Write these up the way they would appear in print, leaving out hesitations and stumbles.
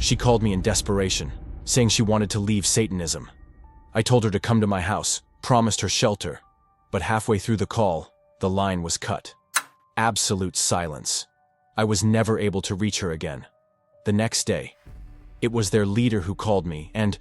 She called me in desperation, saying she wanted to leave Satanism. I told her to come to my house, promised her shelter, but halfway through the call, the line was cut. Absolute silence. I was never able to reach her again. The next day, it was their leader who called me, and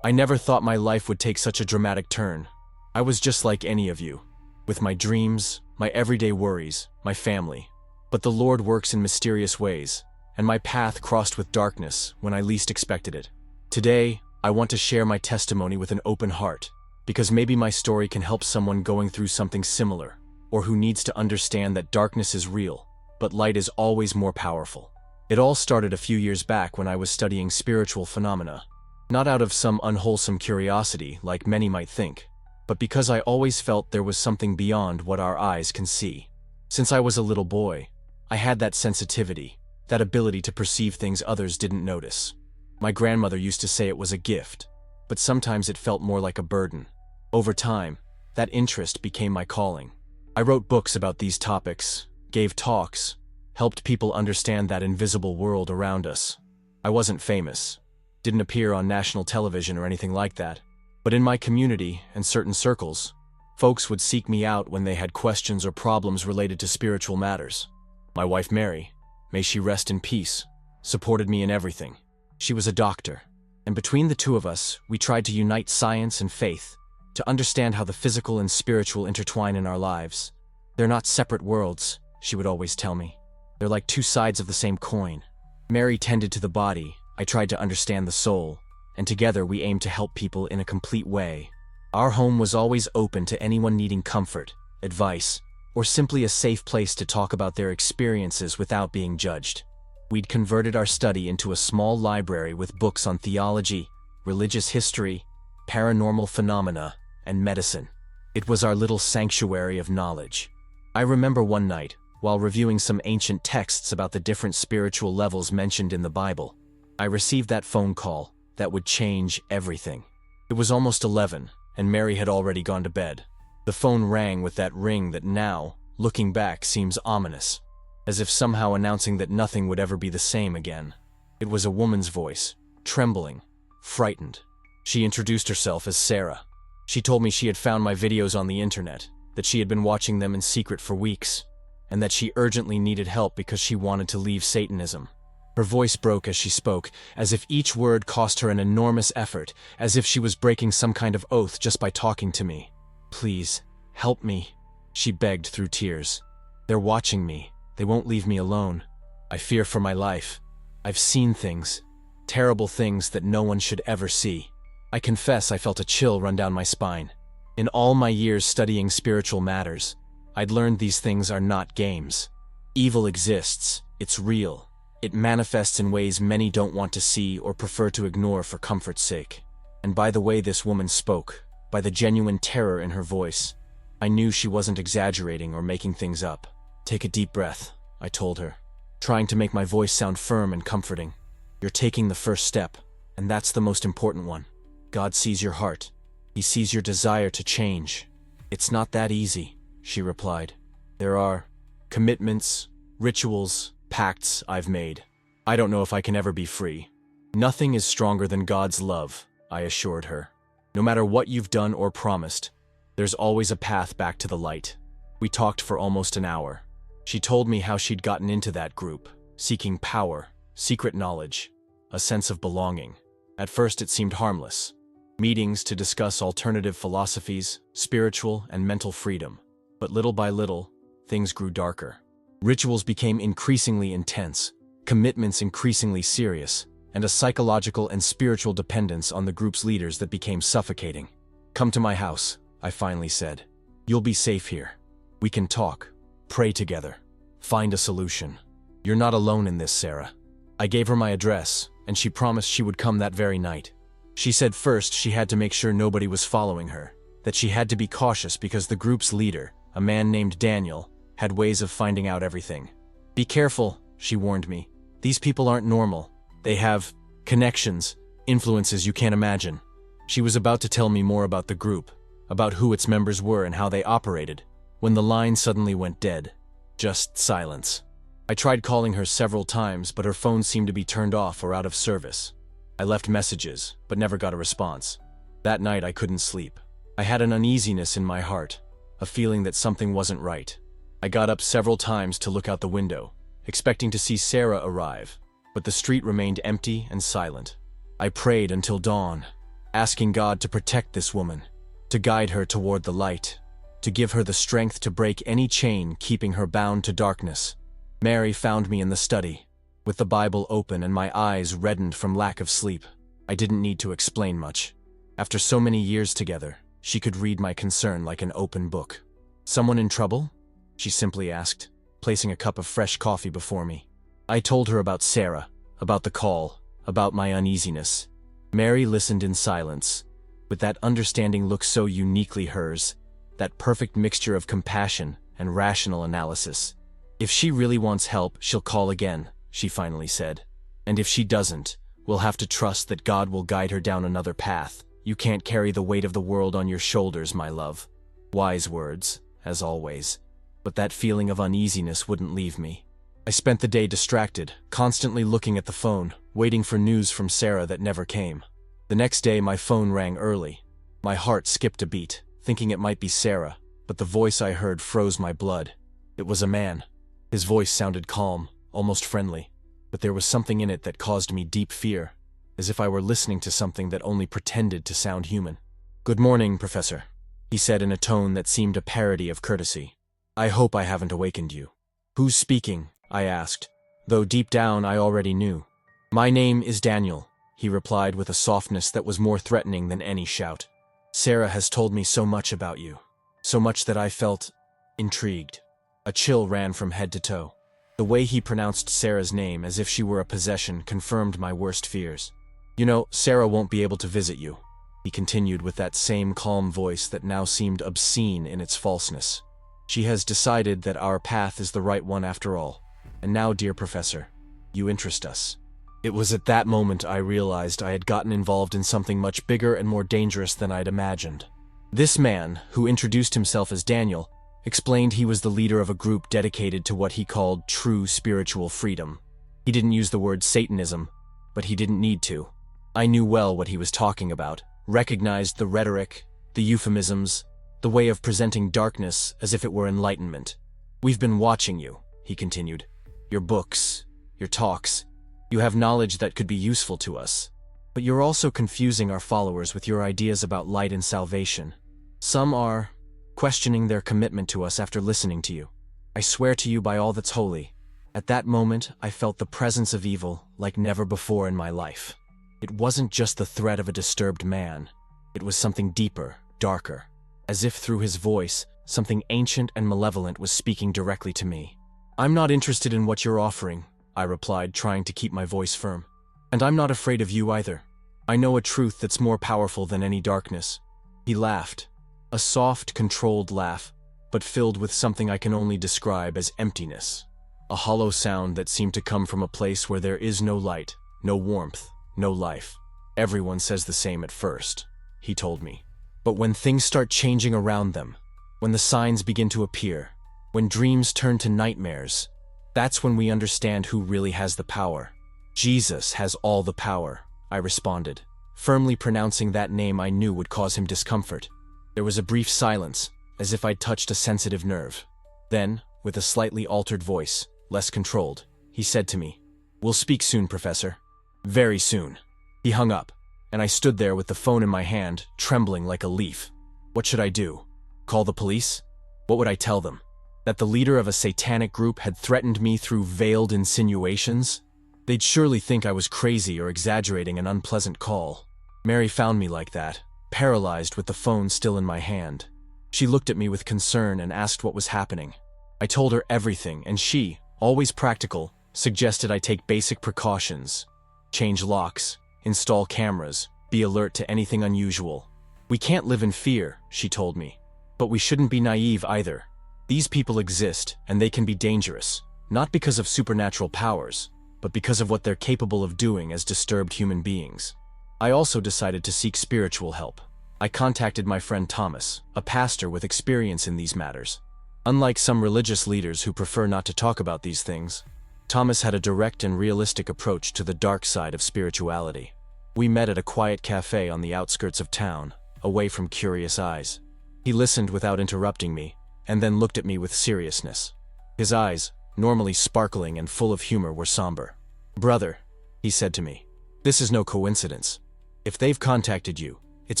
I never thought my life would take such a dramatic turn. I was just like any of you, with my dreams, my everyday worries, my family. But the Lord works in mysterious ways, and my path crossed with darkness when I least expected it. Today, I want to share my testimony with an open heart, because maybe my story can help someone going through something similar, or who needs to understand that darkness is real, but light is always more powerful. It all started a few years back when I was studying spiritual phenomena, not out of some unwholesome curiosity like many might think, but because I always felt there was something beyond what our eyes can see. Since I was a little boy, I had that sensitivity, that ability to perceive things others didn't notice. My grandmother used to say it was a gift, but sometimes it felt more like a burden. Over time, that interest became my calling. I wrote books about these topics, gave talks, helped people understand that invisible world around us. I wasn't famous, didn't appear on national television or anything like that, but in my community and certain circles, folks would seek me out when they had questions or problems related to spiritual matters. My wife Mary, may she rest in peace, supported me in everything. She was a doctor, and between the two of us, we tried to unite science and faith to understand how the physical and spiritual intertwine in our lives. They're not separate worlds, she would always tell me. They're like two sides of the same coin. Mary tended to the body, I tried to understand the soul, and together we aimed to help people in a complete way. Our home was always open to anyone needing comfort, advice, or simply a safe place to talk about their experiences without being judged. We'd converted our study into a small library with books on theology, religious history, paranormal phenomena, and medicine. It was our little sanctuary of knowledge. I remember one night, while reviewing some ancient texts about the different spiritual levels mentioned in the Bible, I received that phone call that would change everything. It was almost 11, and Mary had already gone to bed. The phone rang with that ring that now, looking back, seems ominous, as if somehow announcing that nothing would ever be the same again. It was a woman's voice, trembling, frightened. She introduced herself as Sarah. She told me she had found my videos on the internet, that she had been watching them in secret for weeks, and that she urgently needed help because she wanted to leave Satanism. Her voice broke as she spoke, as if each word cost her an enormous effort, as if she was breaking some kind of oath just by talking to me. "Please, help me," she begged through tears. "They're watching me. They won't leave me alone. I fear for my life. I've seen things, terrible things that no one should ever see." I confess I felt a chill run down my spine. In all my years studying spiritual matters, I'd learned these things are not games. Evil exists. It's real. It manifests in ways many don't want to see or prefer to ignore for comfort's sake. And by the way this woman spoke, by the genuine terror in her voice, I knew she wasn't exaggerating or making things up. "Take a deep breath," I told her, trying to make my voice sound firm and comforting. "You're taking the first step, and that's the most important one. God sees your heart. He sees your desire to change." "It's not that easy," she replied. "There are commitments, rituals, pacts I've made. I don't know if I can ever be free." "Nothing is stronger than God's love," I assured her. "No matter what you've done or promised, there's always a path back to the light." We talked for almost an hour. She told me how she'd gotten into that group, seeking power, secret knowledge, a sense of belonging. At first it seemed harmless. Meetings to discuss alternative philosophies, spiritual and mental freedom. But little by little, things grew darker. Rituals became increasingly intense, commitments increasingly serious, and a psychological and spiritual dependence on the group's leaders that became suffocating. "Come to my house," I finally said. "You'll be safe here. We can talk, pray together, find a solution. You're not alone in this, Sarah." I gave her my address, and she promised she would come that very night. She said first she had to make sure nobody was following her, that she had to be cautious because the group's leader, a man named Daniel, had ways of finding out everything. "Be careful," she warned me. "These people aren't normal. They have connections, influences you can't imagine." She was about to tell me more about the group, about who its members were and how they operated, when the line suddenly went dead. Just silence. I tried calling her several times, but her phone seemed to be turned off or out of service. I left messages, but never got a response. That night I couldn't sleep. I had an uneasiness in my heart, a feeling that something wasn't right. I got up several times to look out the window, expecting to see Sarah arrive, but the street remained empty and silent. I prayed until dawn, asking God to protect this woman, to guide her toward the light, to give her the strength to break any chain keeping her bound to darkness. Mary found me in the study, with the Bible open and my eyes reddened from lack of sleep. I didn't need to explain much. After so many years together, she could read my concern like an open book. "Someone in trouble?" she simply asked, placing a cup of fresh coffee before me. I told her about Sarah, about the call, about my uneasiness. Mary listened in silence, with that understanding look so uniquely hers, that perfect mixture of compassion and rational analysis. "If she really wants help, she'll call again," she finally said. "And if she doesn't, we'll have to trust that God will guide her down another path. You can't carry the weight of the world on your shoulders, my love." Wise words, as always. But that feeling of uneasiness wouldn't leave me. I spent the day distracted, constantly looking at the phone, waiting for news from Sarah that never came. The next day my phone rang early. My heart skipped a beat, thinking it might be Sarah, but the voice I heard froze my blood. It was a man. His voice sounded calm, almost friendly, but there was something in it that caused me deep fear, as if I were listening to something that only pretended to sound human. "Good morning, Professor," he said in a tone that seemed a parody of courtesy. "I hope I haven't awakened you." "Who's speaking?" I asked, though deep down I already knew. "My name is Daniel," he replied with a softness that was more threatening than any shout. "Sarah has told me so much about you, so much that I felt intrigued." A chill ran from head to toe. The way he pronounced Sarah's name as if she were a possession confirmed my worst fears. "You know, Sarah won't be able to visit you," he continued with that same calm voice that now seemed obscene in its falseness. "She has decided that our path is the right one after all. And now, dear Professor, you interest us." It was at that moment I realized I had gotten involved in something much bigger and more dangerous than I'd imagined. This man, who introduced himself as Daniel, explained he was the leader of a group dedicated to what he called true spiritual freedom. He didn't use the word Satanism, but he didn't need to. I knew well what he was talking about, recognized the rhetoric, the euphemisms, the way of presenting darkness as if it were enlightenment. "We've been watching you," he continued. "Your books, your talks. You have knowledge that could be useful to us. But you're also confusing our followers with your ideas about light and salvation. Some are questioning their commitment to us after listening to you. I swear to you by all that's holy." At that moment, I felt the presence of evil like never before in my life. It wasn't just the threat of a disturbed man. It was something deeper, darker. As if through his voice, something ancient and malevolent was speaking directly to me. "I'm not interested in what you're offering," I replied, trying to keep my voice firm. "And I'm not afraid of you either. I know a truth that's more powerful than any darkness." He laughed. A soft, controlled laugh, but filled with something I can only describe as emptiness. A hollow sound that seemed to come from a place where there is no light, no warmth, no life. "Everyone says the same at first," he told me. "But when things start changing around them, when the signs begin to appear, when dreams turn to nightmares, that's when we understand who really has the power." "Jesus has all the power," I responded, firmly pronouncing that name I knew would cause him discomfort. There was a brief silence, as if I'd touched a sensitive nerve. Then, with a slightly altered voice, less controlled, he said to me, "We'll speak soon, Professor. Very soon." He hung up, and I stood there with the phone in my hand, trembling like a leaf. What should I do? Call the police? What would I tell them? That the leader of a satanic group had threatened me through veiled insinuations? They'd surely think I was crazy or exaggerating an unpleasant call. Mary found me like that, paralyzed with the phone still in my hand. She looked at me with concern and asked what was happening. I told her everything, and she, always practical, suggested I take basic precautions. Change locks, install cameras, be alert to anything unusual. "We can't live in fear," she told me. "But we shouldn't be naive either. These people exist, and they can be dangerous, not because of supernatural powers, but because of what they're capable of doing as disturbed human beings." I also decided to seek spiritual help. I contacted my friend Thomas, a pastor with experience in these matters. Unlike some religious leaders who prefer not to talk about these things, Thomas had a direct and realistic approach to the dark side of spirituality. We met at a quiet cafe on the outskirts of town, away from curious eyes. He listened without interrupting me, and then looked at me with seriousness. His eyes, normally sparkling and full of humor, were somber. "Brother," he said to me, "this is no coincidence. If they've contacted you, it's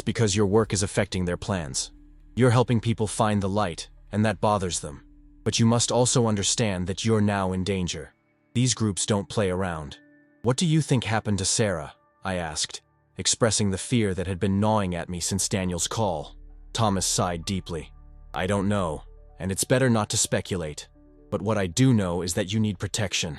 because your work is affecting their plans. You're helping people find the light, and that bothers them. But you must also understand that you're now in danger. These groups don't play around." "What do you think happened to Sarah?" I asked, expressing the fear that had been gnawing at me since Daniel's call. Thomas sighed deeply. "I don't know, and it's better not to speculate. But what I do know is that you need protection.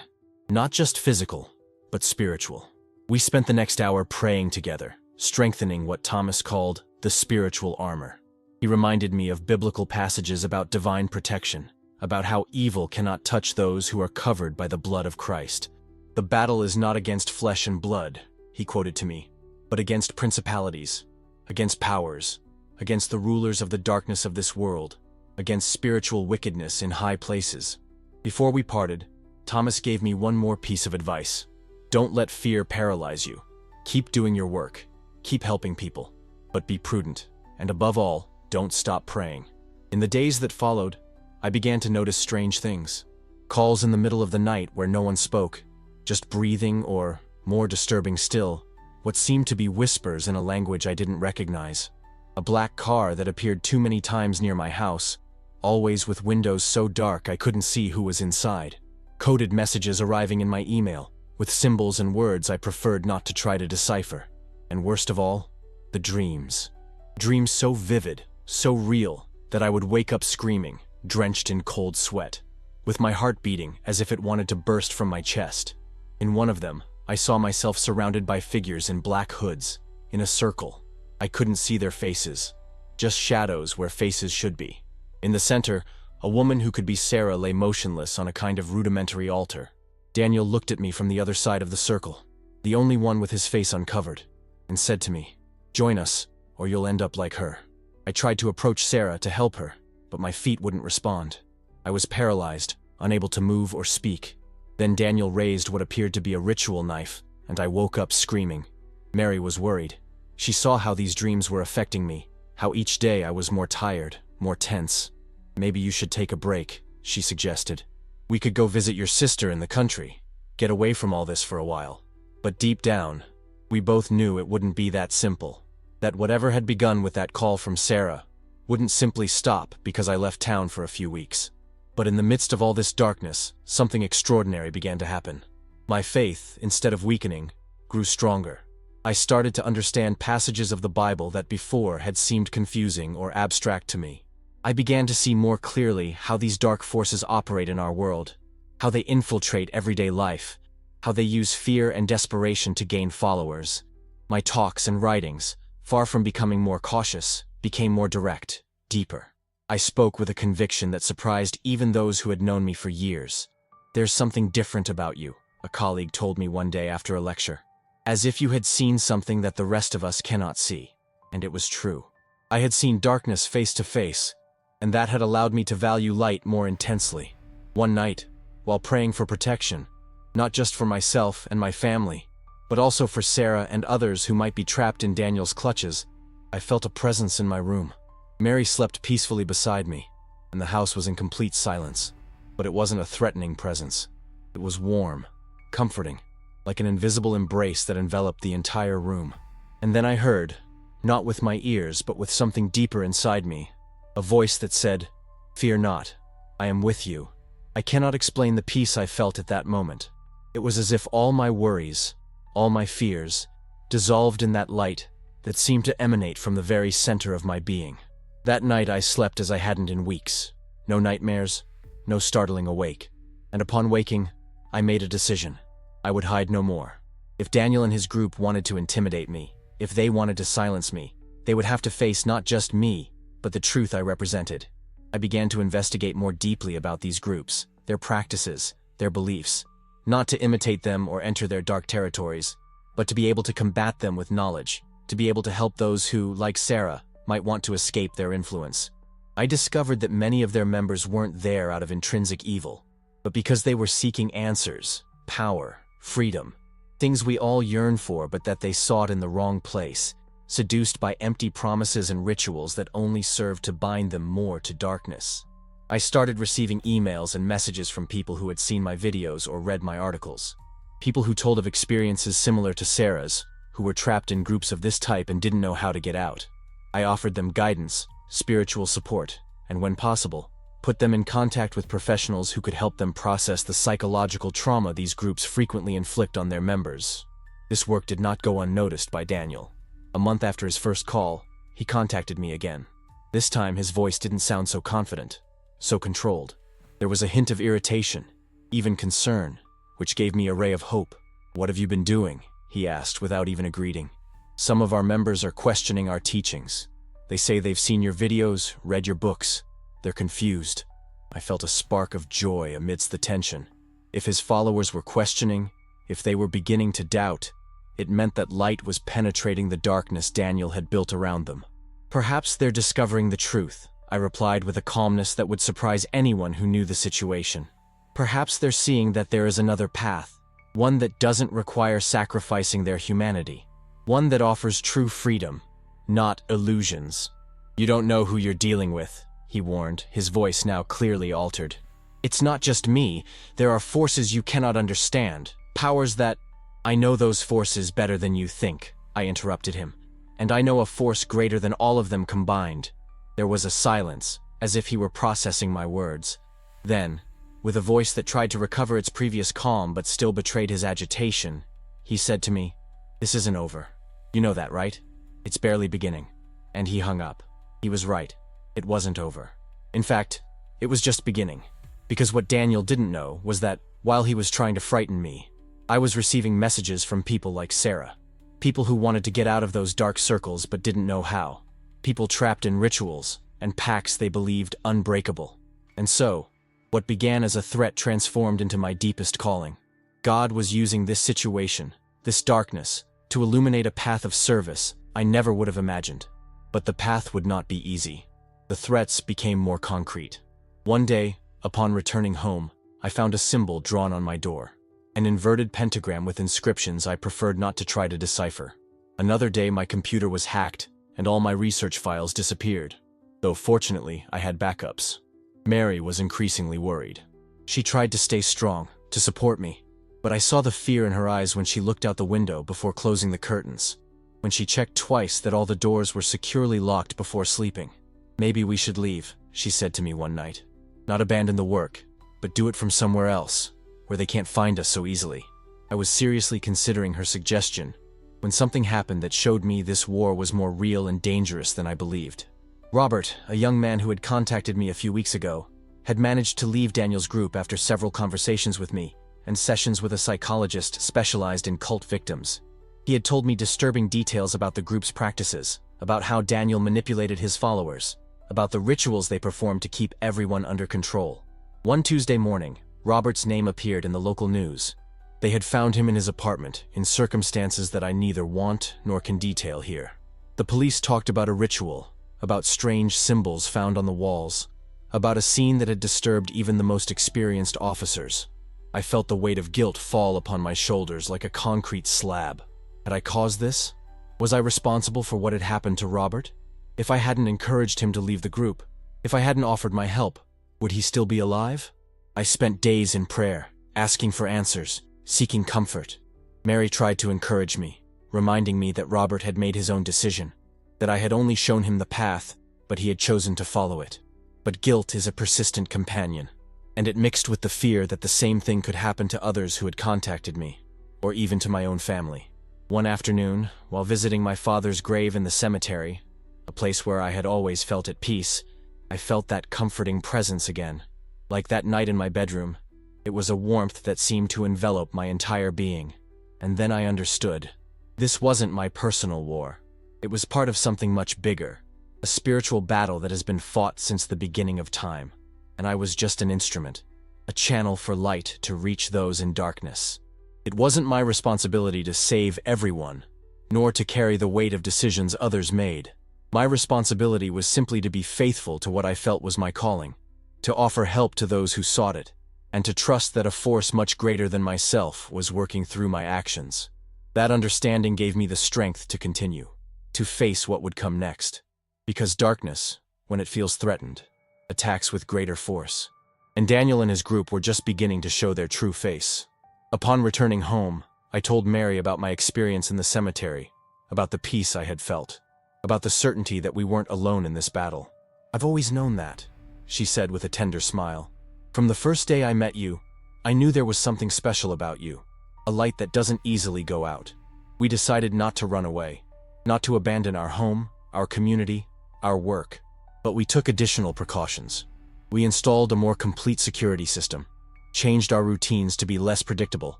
Not just physical, but spiritual." We spent the next hour praying together, strengthening what Thomas called the spiritual armor. He reminded me of biblical passages about divine protection, about how evil cannot touch those who are covered by the blood of Christ. "The battle is not against flesh and blood," he quoted to me, "but against principalities, against powers, against the rulers of the darkness of this world, against spiritual wickedness in high places." Before we parted, Thomas gave me one more piece of advice. "Don't let fear paralyze you. Keep doing your work, keep helping people, but be prudent, and above all, don't stop praying." In the days that followed, I began to notice strange things. Calls in the middle of the night where no one spoke, just breathing, or, more disturbing still, what seemed to be whispers in a language I didn't recognize. A black car that appeared too many times near my house, always with windows so dark I couldn't see who was inside. Coded messages arriving in my email, with symbols and words I preferred not to try to decipher. And worst of all, the dreams. Dreams so vivid, so real, that I would wake up screaming, drenched in cold sweat, with my heart beating as if it wanted to burst from my chest. In one of them, I saw myself surrounded by figures in black hoods, in a circle. I couldn't see their faces, just shadows where faces should be. In the center, a woman who could be Sarah lay motionless on a kind of rudimentary altar. Daniel looked at me from the other side of the circle, the only one with his face uncovered, and said to me, "Join us, or you'll end up like her." I tried to approach Sarah to help her, but my feet wouldn't respond. I was paralyzed, unable to move or speak. Then Daniel raised what appeared to be a ritual knife, and I woke up screaming. Mary was worried. She saw how these dreams were affecting me, how each day I was more tired, more tense. "Maybe you should take a break," she suggested. "We could go visit your sister in the country, get away from all this for a while." But deep down, we both knew it wouldn't be that simple, that whatever had begun with that call from Sarah wouldn't simply stop because I left town for a few weeks. But in the midst of all this darkness, something extraordinary began to happen. My faith, instead of weakening, grew stronger. I started to understand passages of the Bible that before had seemed confusing or abstract to me. I began to see more clearly how these dark forces operate in our world, how they infiltrate everyday life, how they use fear and desperation to gain followers. My talks and writings, far from becoming more cautious, became more direct, deeper. I spoke with a conviction that surprised even those who had known me for years. "There's something different about you," a colleague told me one day after a lecture. "As if you had seen something that the rest of us cannot see." And it was true. I had seen darkness face to face, and that had allowed me to value light more intensely. One night, while praying for protection, not just for myself and my family, but also for Sarah and others who might be trapped in Daniel's clutches, I felt a presence in my room. Mary slept peacefully beside me, and the house was in complete silence. But it wasn't a threatening presence. It was warm, comforting, like an invisible embrace that enveloped the entire room. And then I heard, not with my ears but with something deeper inside me, a voice that said, "Fear not, I am with you." I cannot explain the peace I felt at that moment. It was as if all my worries, all my fears, dissolved in that light that seemed to emanate from the very center of my being. That night I slept as I hadn't in weeks. No nightmares, no startling awake. And upon waking, I made a decision. I would hide no more. If Daniel and his group wanted to intimidate me, if they wanted to silence me, they would have to face not just me, but the truth I represented. I began to investigate more deeply about these groups, their practices, their beliefs, not to imitate them or enter their dark territories, but to be able to combat them with knowledge, to be able to help those who, like Sarah, might want to escape their influence. I discovered that many of their members weren't there out of intrinsic evil. but because they were seeking answers, power, freedom, things we all yearn for but that they sought in the wrong place, seduced by empty promises and rituals that only served to bind them more to darkness. I started receiving emails and messages from people who had seen my videos or read my articles. People who told of experiences similar to Sarah's, who were trapped in groups of this type and didn't know how to get out. I offered them guidance, spiritual support, and when possible, put them in contact with professionals who could help them process the psychological trauma these groups frequently inflict on their members. This work did not go unnoticed by Daniel. A month after his first call, he contacted me again. This time his voice didn't sound so confident, so controlled. There was a hint of irritation, even concern, which gave me a ray of hope. "What have you been doing?" he asked without even a greeting. "Some of our members are questioning our teachings. They say they've seen your videos, read your books. They're confused." I felt a spark of joy amidst the tension. If his followers were questioning, if they were beginning to doubt, it meant that light was penetrating the darkness Daniel had built around them. "Perhaps they're discovering the truth," I replied with a calmness that would surprise anyone who knew the situation. "Perhaps they're seeing that there is another path, one that doesn't require sacrificing their humanity, one that offers true freedom, not illusions." "You don't know who you're dealing with," he warned, his voice now clearly altered. "It's not just me. There are forces you cannot understand, powers that—" "I know those forces better than you think," I interrupted him. "And I know a force greater than all of them combined." There was a silence, as if he were processing my words. Then, with a voice that tried to recover its previous calm but still betrayed his agitation, he said to me, "This isn't over. You know that, right? It's barely beginning." And he hung up. He was right. It wasn't over. In fact, it was just beginning. Because what Daniel didn't know was that, while he was trying to frighten me, I was receiving messages from people like Sarah. People who wanted to get out of those dark circles but didn't know how. People trapped in rituals and pacts they believed unbreakable. And so, what began as a threat transformed into my deepest calling. God was using this situation, this darkness, to illuminate a path of service I never would have imagined. But the path would not be easy. The threats became more concrete. One day, upon returning home, I found a symbol drawn on my door. An inverted pentagram with inscriptions I preferred not to try to decipher. Another day my computer was hacked, and all my research files disappeared. Though fortunately, I had backups. Mary was increasingly worried. She tried to stay strong, to support me, but I saw the fear in her eyes when she looked out the window before closing the curtains, when she checked twice that all the doors were securely locked before sleeping. "Maybe we should leave," she said to me one night. "Not abandon the work, but do it from somewhere else, where they can't find us so easily." I was seriously considering her suggestion when something happened that showed me this war was more real and dangerous than I believed. Robert, a young man who had contacted me a few weeks ago, had managed to leave Daniel's group after several conversations with me and sessions with a psychologist specialized in cult victims. He had told me disturbing details about the group's practices, about how Daniel manipulated his followers, about the rituals they performed to keep everyone under control. One Tuesday morning, Robert's name appeared in the local news. They had found him in his apartment, in circumstances that I neither want nor can detail here. The police talked about a ritual, about strange symbols found on the walls, about a scene that had disturbed even the most experienced officers. I felt the weight of guilt fall upon my shoulders like a concrete slab. Had I caused this? Was I responsible for what had happened to Robert? If I hadn't encouraged him to leave the group, if I hadn't offered my help, would he still be alive? I spent days in prayer, asking for answers, seeking comfort. Mary tried to encourage me, reminding me that Robert had made his own decision, that I had only shown him the path, but he had chosen to follow it. But guilt is a persistent companion, and it mixed with the fear that the same thing could happen to others who had contacted me, or even to my own family. One afternoon, while visiting my father's grave in the cemetery, a place where I had always felt at peace, I felt that comforting presence again. Like that night in my bedroom, it was a warmth that seemed to envelop my entire being. And then I understood. This wasn't my personal war. It was part of something much bigger, a spiritual battle that has been fought since the beginning of time. And I was just an instrument, a channel for light to reach those in darkness. It wasn't my responsibility to save everyone, nor to carry the weight of decisions others made. My responsibility was simply to be faithful to what I felt was my calling, to offer help to those who sought it, and to trust that a force much greater than myself was working through my actions. That understanding gave me the strength to continue, to face what would come next. Because darkness, when it feels threatened, attacks with greater force. And Daniel and his group were just beginning to show their true face. Upon returning home, I told Mary about my experience in the cemetery, about the peace I had felt, about the certainty that we weren't alone in this battle. "I've always known that," she said with a tender smile. "From the first day I met you, I knew there was something special about you, a light that doesn't easily go out." We decided not to run away, not to abandon our home, our community, our work, but we took additional precautions. We installed a more complete security system, changed our routines to be less predictable,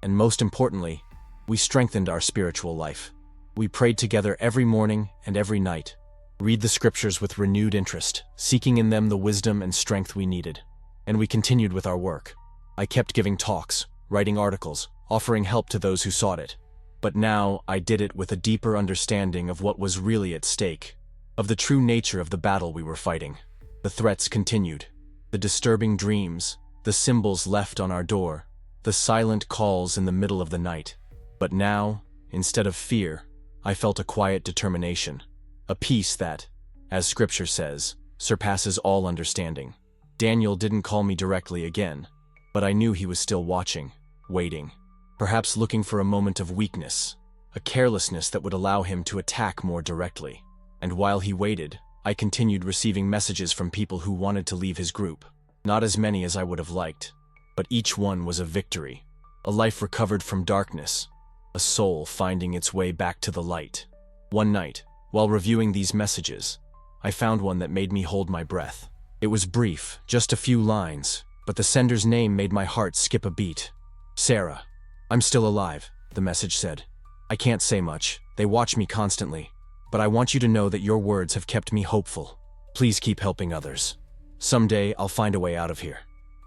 and most importantly, we strengthened our spiritual life. We prayed together every morning and every night, read the scriptures with renewed interest, seeking in them the wisdom and strength we needed. And we continued with our work. I kept giving talks, writing articles, offering help to those who sought it. But now I did it with a deeper understanding of what was really at stake, of the true nature of the battle we were fighting. The threats continued, the disturbing dreams, the symbols left on our door, the silent calls in the middle of the night. But now, instead of fear, I felt a quiet determination, a peace that, as Scripture says, surpasses all understanding. Daniel didn't call me directly again, but I knew he was still watching, waiting, perhaps looking for a moment of weakness, a carelessness that would allow him to attack more directly. And while he waited, I continued receiving messages from people who wanted to leave his group. Not as many as I would have liked, but each one was a victory, a life recovered from darkness, a soul finding its way back to the light. One night, while reviewing these messages, I found one that made me hold my breath. It was brief, just a few lines, but the sender's name made my heart skip a beat. "Sarah, I'm still alive," the message said. "I can't say much, they watch me constantly, but I want you to know that your words have kept me hopeful. Please keep helping others. Someday I'll find a way out of here."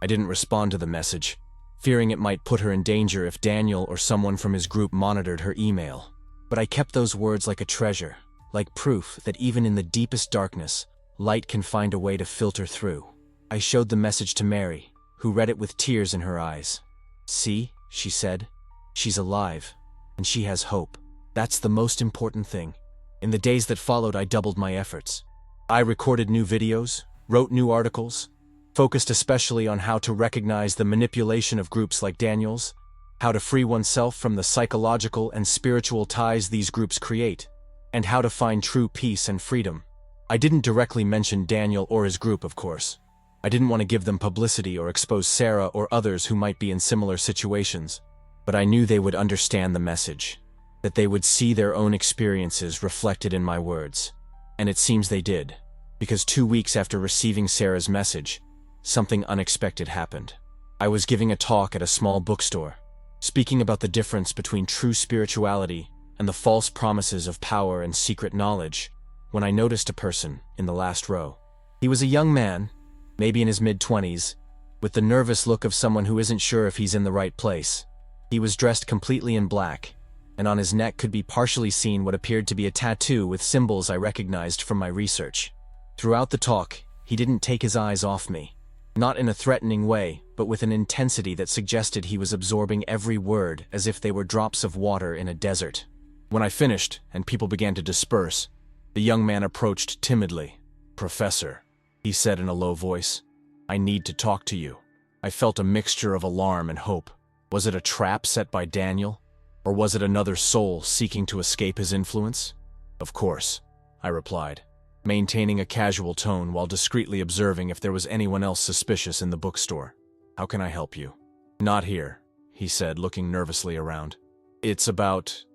I didn't respond to the message, fearing it might put her in danger if Daniel or someone from his group monitored her email. But I kept those words like a treasure, like proof that even in the deepest darkness, light can find a way to filter through. I showed the message to Mary, who read it with tears in her eyes. "See," she said, "she's alive, and she has hope. That's the most important thing." In the days that followed, I doubled my efforts. I recorded new videos, wrote new articles, focused especially on how to recognize the manipulation of groups like Daniel's, how to free oneself from the psychological and spiritual ties these groups create, and how to find true peace and freedom. I didn't directly mention Daniel or his group, of course. I didn't want to give them publicity or expose Sarah or others who might be in similar situations, but I knew they would understand the message, that they would see their own experiences reflected in my words. And it seems they did, because 2 weeks after receiving Sarah's message, something unexpected happened. I was giving a talk at a small bookstore, speaking about the difference between true spirituality and the false promises of power and secret knowledge, when I noticed a person in the last row. He was a young man, maybe in his mid-20s, with the nervous look of someone who isn't sure if he's in the right place. He was dressed completely in black, and on his neck could be partially seen what appeared to be a tattoo with symbols I recognized from my research. Throughout the talk, he didn't take his eyes off me. Not in a threatening way, but with an intensity that suggested he was absorbing every word as if they were drops of water in a desert. When I finished, and people began to disperse, the young man approached timidly. "Professor," he said in a low voice, "I need to talk to you." I felt a mixture of alarm and hope. Was it a trap set by Daniel? Or was it another soul seeking to escape his influence? "Of course," I replied, maintaining a casual tone while discreetly observing if there was anyone else suspicious in the bookstore. "How can I help you?" "Not here," he said, looking nervously around. "It's about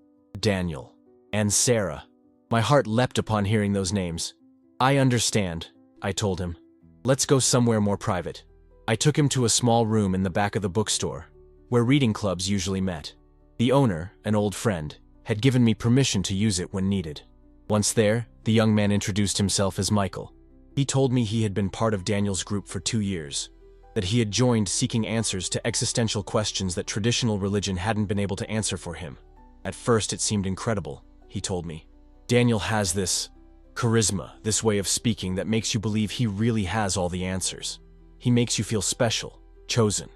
Daniel and Sarah." My heart leapt upon hearing those names. "I understand," I told him. "Let's go somewhere more private." I took him to a small room in the back of the bookstore, where reading clubs usually met. The owner, an old friend, had given me permission to use it when needed. Once there, the young man introduced himself as Michael. He told me he had been part of Daniel's group for 2 years, that he had joined seeking answers to existential questions that traditional religion hadn't been able to answer for him. At first it seemed incredible, he told me. Daniel has this charisma, this way of speaking that makes you believe he really has all the answers. He makes you feel special, chosen,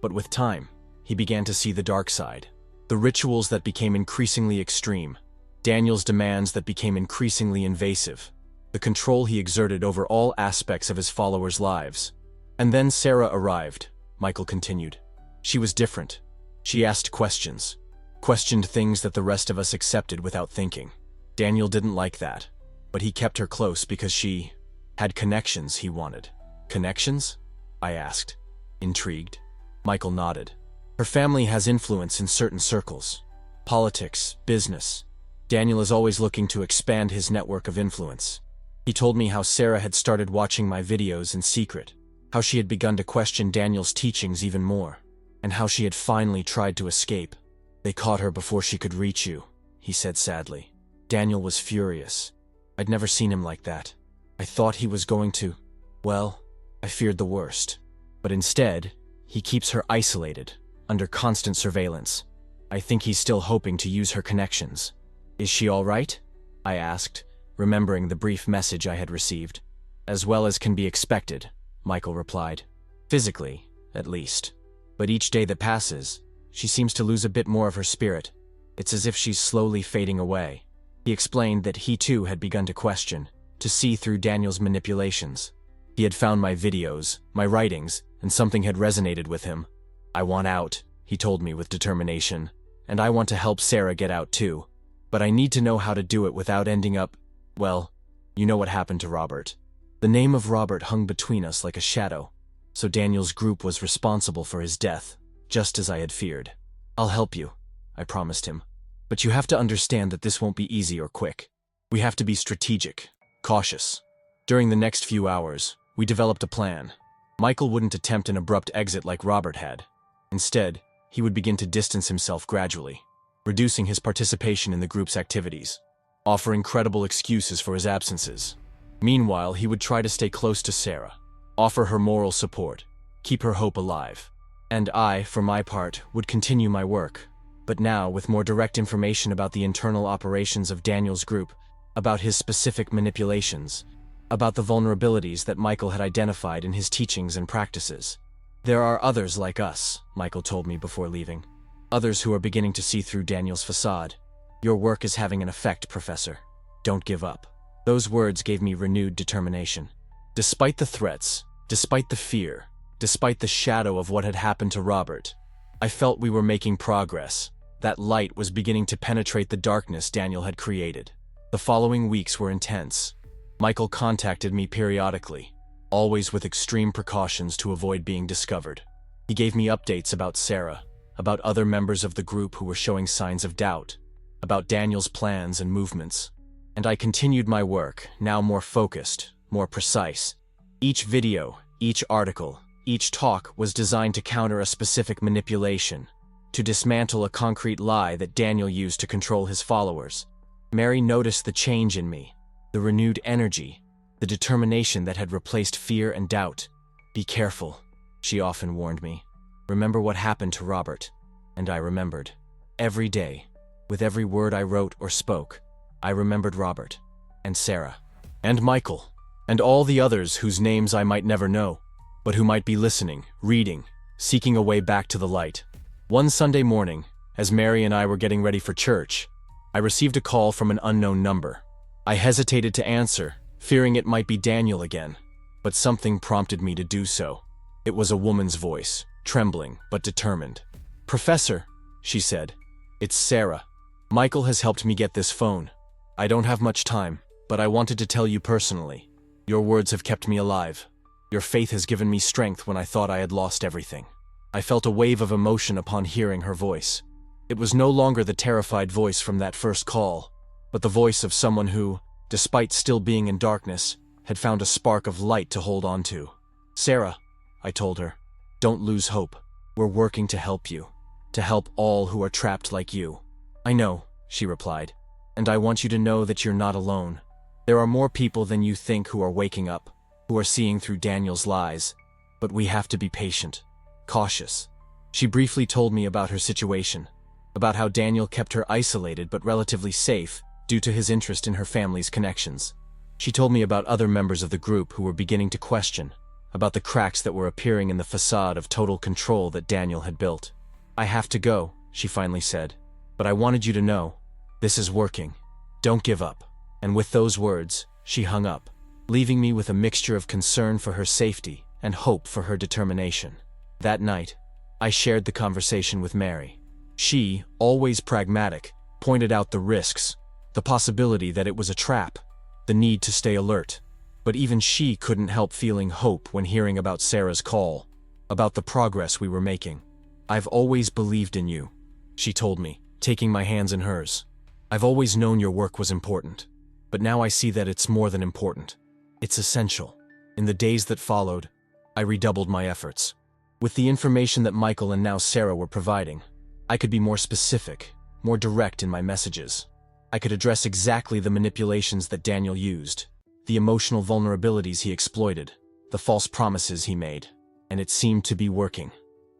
But with time, he began to see the dark side. The rituals that became increasingly extreme, Daniel's demands that became increasingly invasive, the control he exerted over all aspects of his followers' lives. And then Sarah arrived, Michael continued. She was different. She asked questions, questioned things that the rest of us accepted without thinking. Daniel didn't like that, but he kept her close because she had connections he wanted. Connections? I asked, intrigued. Michael nodded. Her family has influence in certain circles. Politics, business. Daniel is always looking to expand his network of influence. He told me how Sarah had started watching my videos in secret, how she had begun to question Daniel's teachings even more, and how she had finally tried to escape. They caught her before she could reach you, he said sadly. Daniel was furious. I'd never seen him like that. I thought he was going to, well, I feared the worst. But instead, he keeps her isolated, under constant surveillance. I think he's still hoping to use her connections. Is she all right? I asked, remembering the brief message I had received. As well as can be expected, Michael replied. Physically, at least. But each day that passes, she seems to lose a bit more of her spirit. It's as if she's slowly fading away. He explained that he too had begun to question, to see through Daniel's manipulations. He had found my videos, my writings, and something had resonated with him. I want out, he told me with determination, and I want to help Sarah get out too. But I need to know how to do it without ending up, well, you know what happened to Robert. The name of Robert hung between us like a shadow, so Daniel's group was responsible for his death, just as I had feared. I'll help you, I promised him. But you have to understand that this won't be easy or quick. We have to be strategic, cautious. During the next few hours, we developed a plan. Michael wouldn't attempt an abrupt exit like Robert had. Instead, he would begin to distance himself gradually, reducing his participation in the group's activities, offering credible excuses for his absences. Meanwhile, he would try to stay close to Sarah, offer her moral support, keep her hope alive. And I, for my part, would continue my work, but now with more direct information about the internal operations of Daniel's group, about his specific manipulations, about the vulnerabilities that Michael had identified in his teachings and practices. There are others like us, Michael told me before leaving. Others who are beginning to see through Daniel's facade. Your work is having an effect, Professor. Don't give up. Those words gave me renewed determination. Despite the threats, despite the fear, despite the shadow of what had happened to Robert, I felt we were making progress. That light was beginning to penetrate the darkness Daniel had created. The following weeks were intense. Michael contacted me periodically, always with extreme precautions to avoid being discovered. He gave me updates about Sarah, about other members of the group who were showing signs of doubt, about Daniel's plans and movements. And I continued my work, now more focused, more precise. Each video, each article, each talk was designed to counter a specific manipulation, to dismantle a concrete lie that Daniel used to control his followers. Mary noticed the change in me, the renewed energy, the determination that had replaced fear and doubt. Be careful, she often warned me. Remember what happened to Robert. And I remembered. Every day, with every word I wrote or spoke, I remembered Robert, and Sarah, and Michael, and all the others whose names I might never know, but who might be listening, reading, seeking a way back to the light. One Sunday morning, as Mary and I were getting ready for church, I received a call from an unknown number. I hesitated to answer, fearing it might be Daniel again, but something prompted me to do so. It was a woman's voice, trembling but determined. "Professor," she said, "it's Sarah. Michael has helped me get this phone. I don't have much time, but I wanted to tell you personally. Your words have kept me alive. Your faith has given me strength when I thought I had lost everything." I felt a wave of emotion upon hearing her voice. It was no longer the terrified voice from that first call, but the voice of someone who, despite still being in darkness, had found a spark of light to hold on to. "Sarah," I told her, "don't lose hope. We're working to help you, to help all who are trapped like you." "I know," she replied, "and I want you to know that you're not alone. There are more people than you think who are waking up, who are seeing through Daniel's lies, but we have to be patient, cautious." She briefly told me about her situation, about how Daniel kept her isolated but relatively safe due to his interest in her family's connections. She told me about other members of the group who were beginning to question, about the cracks that were appearing in the facade of total control that Daniel had built. "I have to go," she finally said. "But I wanted you to know, this is working. Don't give up." And with those words, she hung up, leaving me with a mixture of concern for her safety and hope for her determination. That night, I shared the conversation with Mary. She, always pragmatic, pointed out the risks, the possibility that it was a trap, the need to stay alert. But even she couldn't help feeling hope when hearing about Sarah's call, about the progress we were making. "I've always believed in you," she told me, taking my hands in hers. "I've always known your work was important, but now I see that it's more than important. It's essential." In the days that followed, I redoubled my efforts. With the information that Michael and now Sarah were providing, I could be more specific, more direct in my messages. I could address exactly the manipulations that Daniel used, the emotional vulnerabilities he exploited, the false promises he made, and it seemed to be working.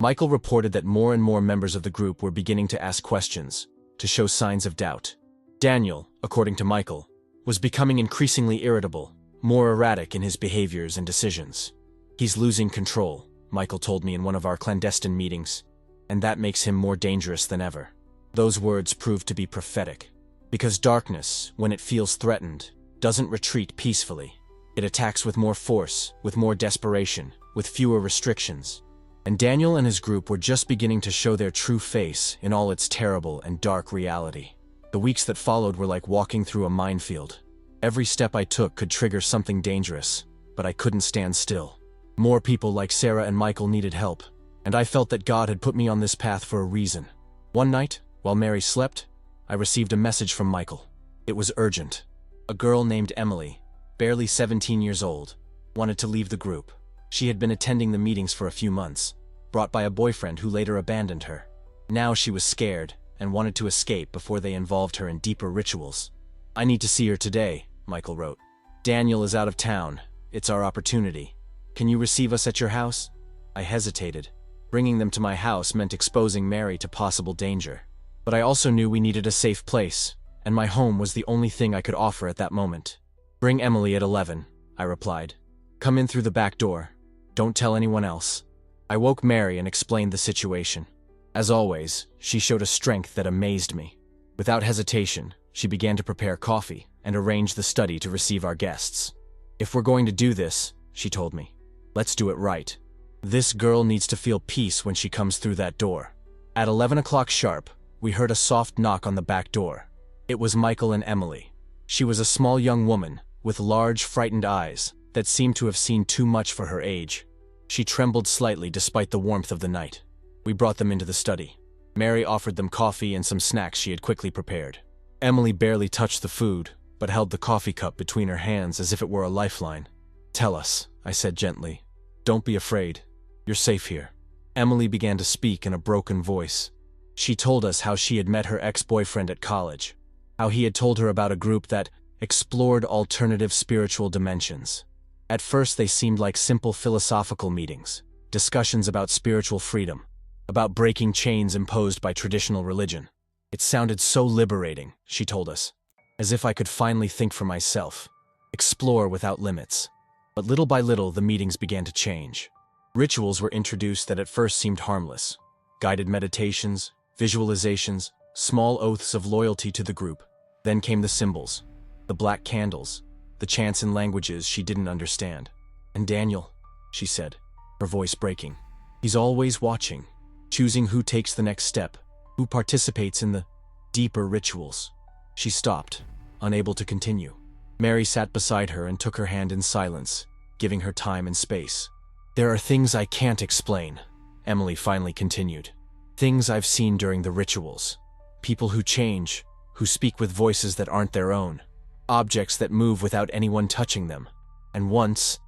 Michael reported that more and more members of the group were beginning to ask questions, to show signs of doubt. Daniel, according to Michael, was becoming increasingly irritable, more erratic in his behaviors and decisions. "He's losing control," Michael told me in one of our clandestine meetings, "and that makes him more dangerous than ever." Those words proved to be prophetic, because darkness, when it feels threatened, doesn't retreat peacefully. It attacks with more force, with more desperation, with fewer restrictions. And Daniel and his group were just beginning to show their true face in all its terrible and dark reality. The weeks that followed were like walking through a minefield. Every step I took could trigger something dangerous, but I couldn't stand still. More people like Sarah and Michael needed help, and I felt that God had put me on this path for a reason. One night, while Mary slept, I received a message from Michael. It was urgent. A girl named Emily, barely 17 years old, wanted to leave the group. She had been attending the meetings for a few months, brought by a boyfriend who later abandoned her. Now she was scared and wanted to escape before they involved her in deeper rituals. "I need to see her today," Michael wrote. "Daniel is out of town. It's our opportunity. Can you receive us at your house?" I hesitated. Bringing them to my house meant exposing Mary to possible danger. But I also knew we needed a safe place, and my home was the only thing I could offer at that moment. "Bring Emily at 11, I replied. "Come in through the back door. Don't tell anyone else." I woke Mary and explained the situation. As always, she showed a strength that amazed me. Without hesitation, she began to prepare coffee and arrange the study to receive our guests. "If we're going to do this," she told me, "let's do it right. This girl needs to feel peace when she comes through that door." At 11 o'clock sharp, we heard a soft knock on the back door. It was Michael and Emily. She was a small young woman, with large, frightened eyes that seemed to have seen too much for her age. She trembled slightly despite the warmth of the night. We brought them into the study. Mary offered them coffee and some snacks she had quickly prepared. Emily barely touched the food, but held the coffee cup between her hands as if it were a lifeline. "Tell us," I said gently. "Don't be afraid. You're safe here." Emily began to speak in a broken voice. She told us how she had met her ex-boyfriend at college, how he had told her about a group that explored alternative spiritual dimensions. At first they seemed like simple philosophical meetings, discussions about spiritual freedom, about breaking chains imposed by traditional religion. "It sounded so liberating," she told us, "as if I could finally think for myself, explore without limits." But little by little the meetings began to change. Rituals were introduced that at first seemed harmless. Guided meditations, visualizations, small oaths of loyalty to the group. Then came the symbols, the black candles, the chants in languages she didn't understand. "And Daniel," she said, her voice breaking, "he's always watching, choosing who takes the next step, who participates in the deeper rituals." She stopped, unable to continue. Mary sat beside her and took her hand in silence, giving her time and space. "There are things I can't explain," Emily finally continued. "Things I've seen during the rituals. People who change, who speak with voices that aren't their own. Objects that move without anyone touching them. And once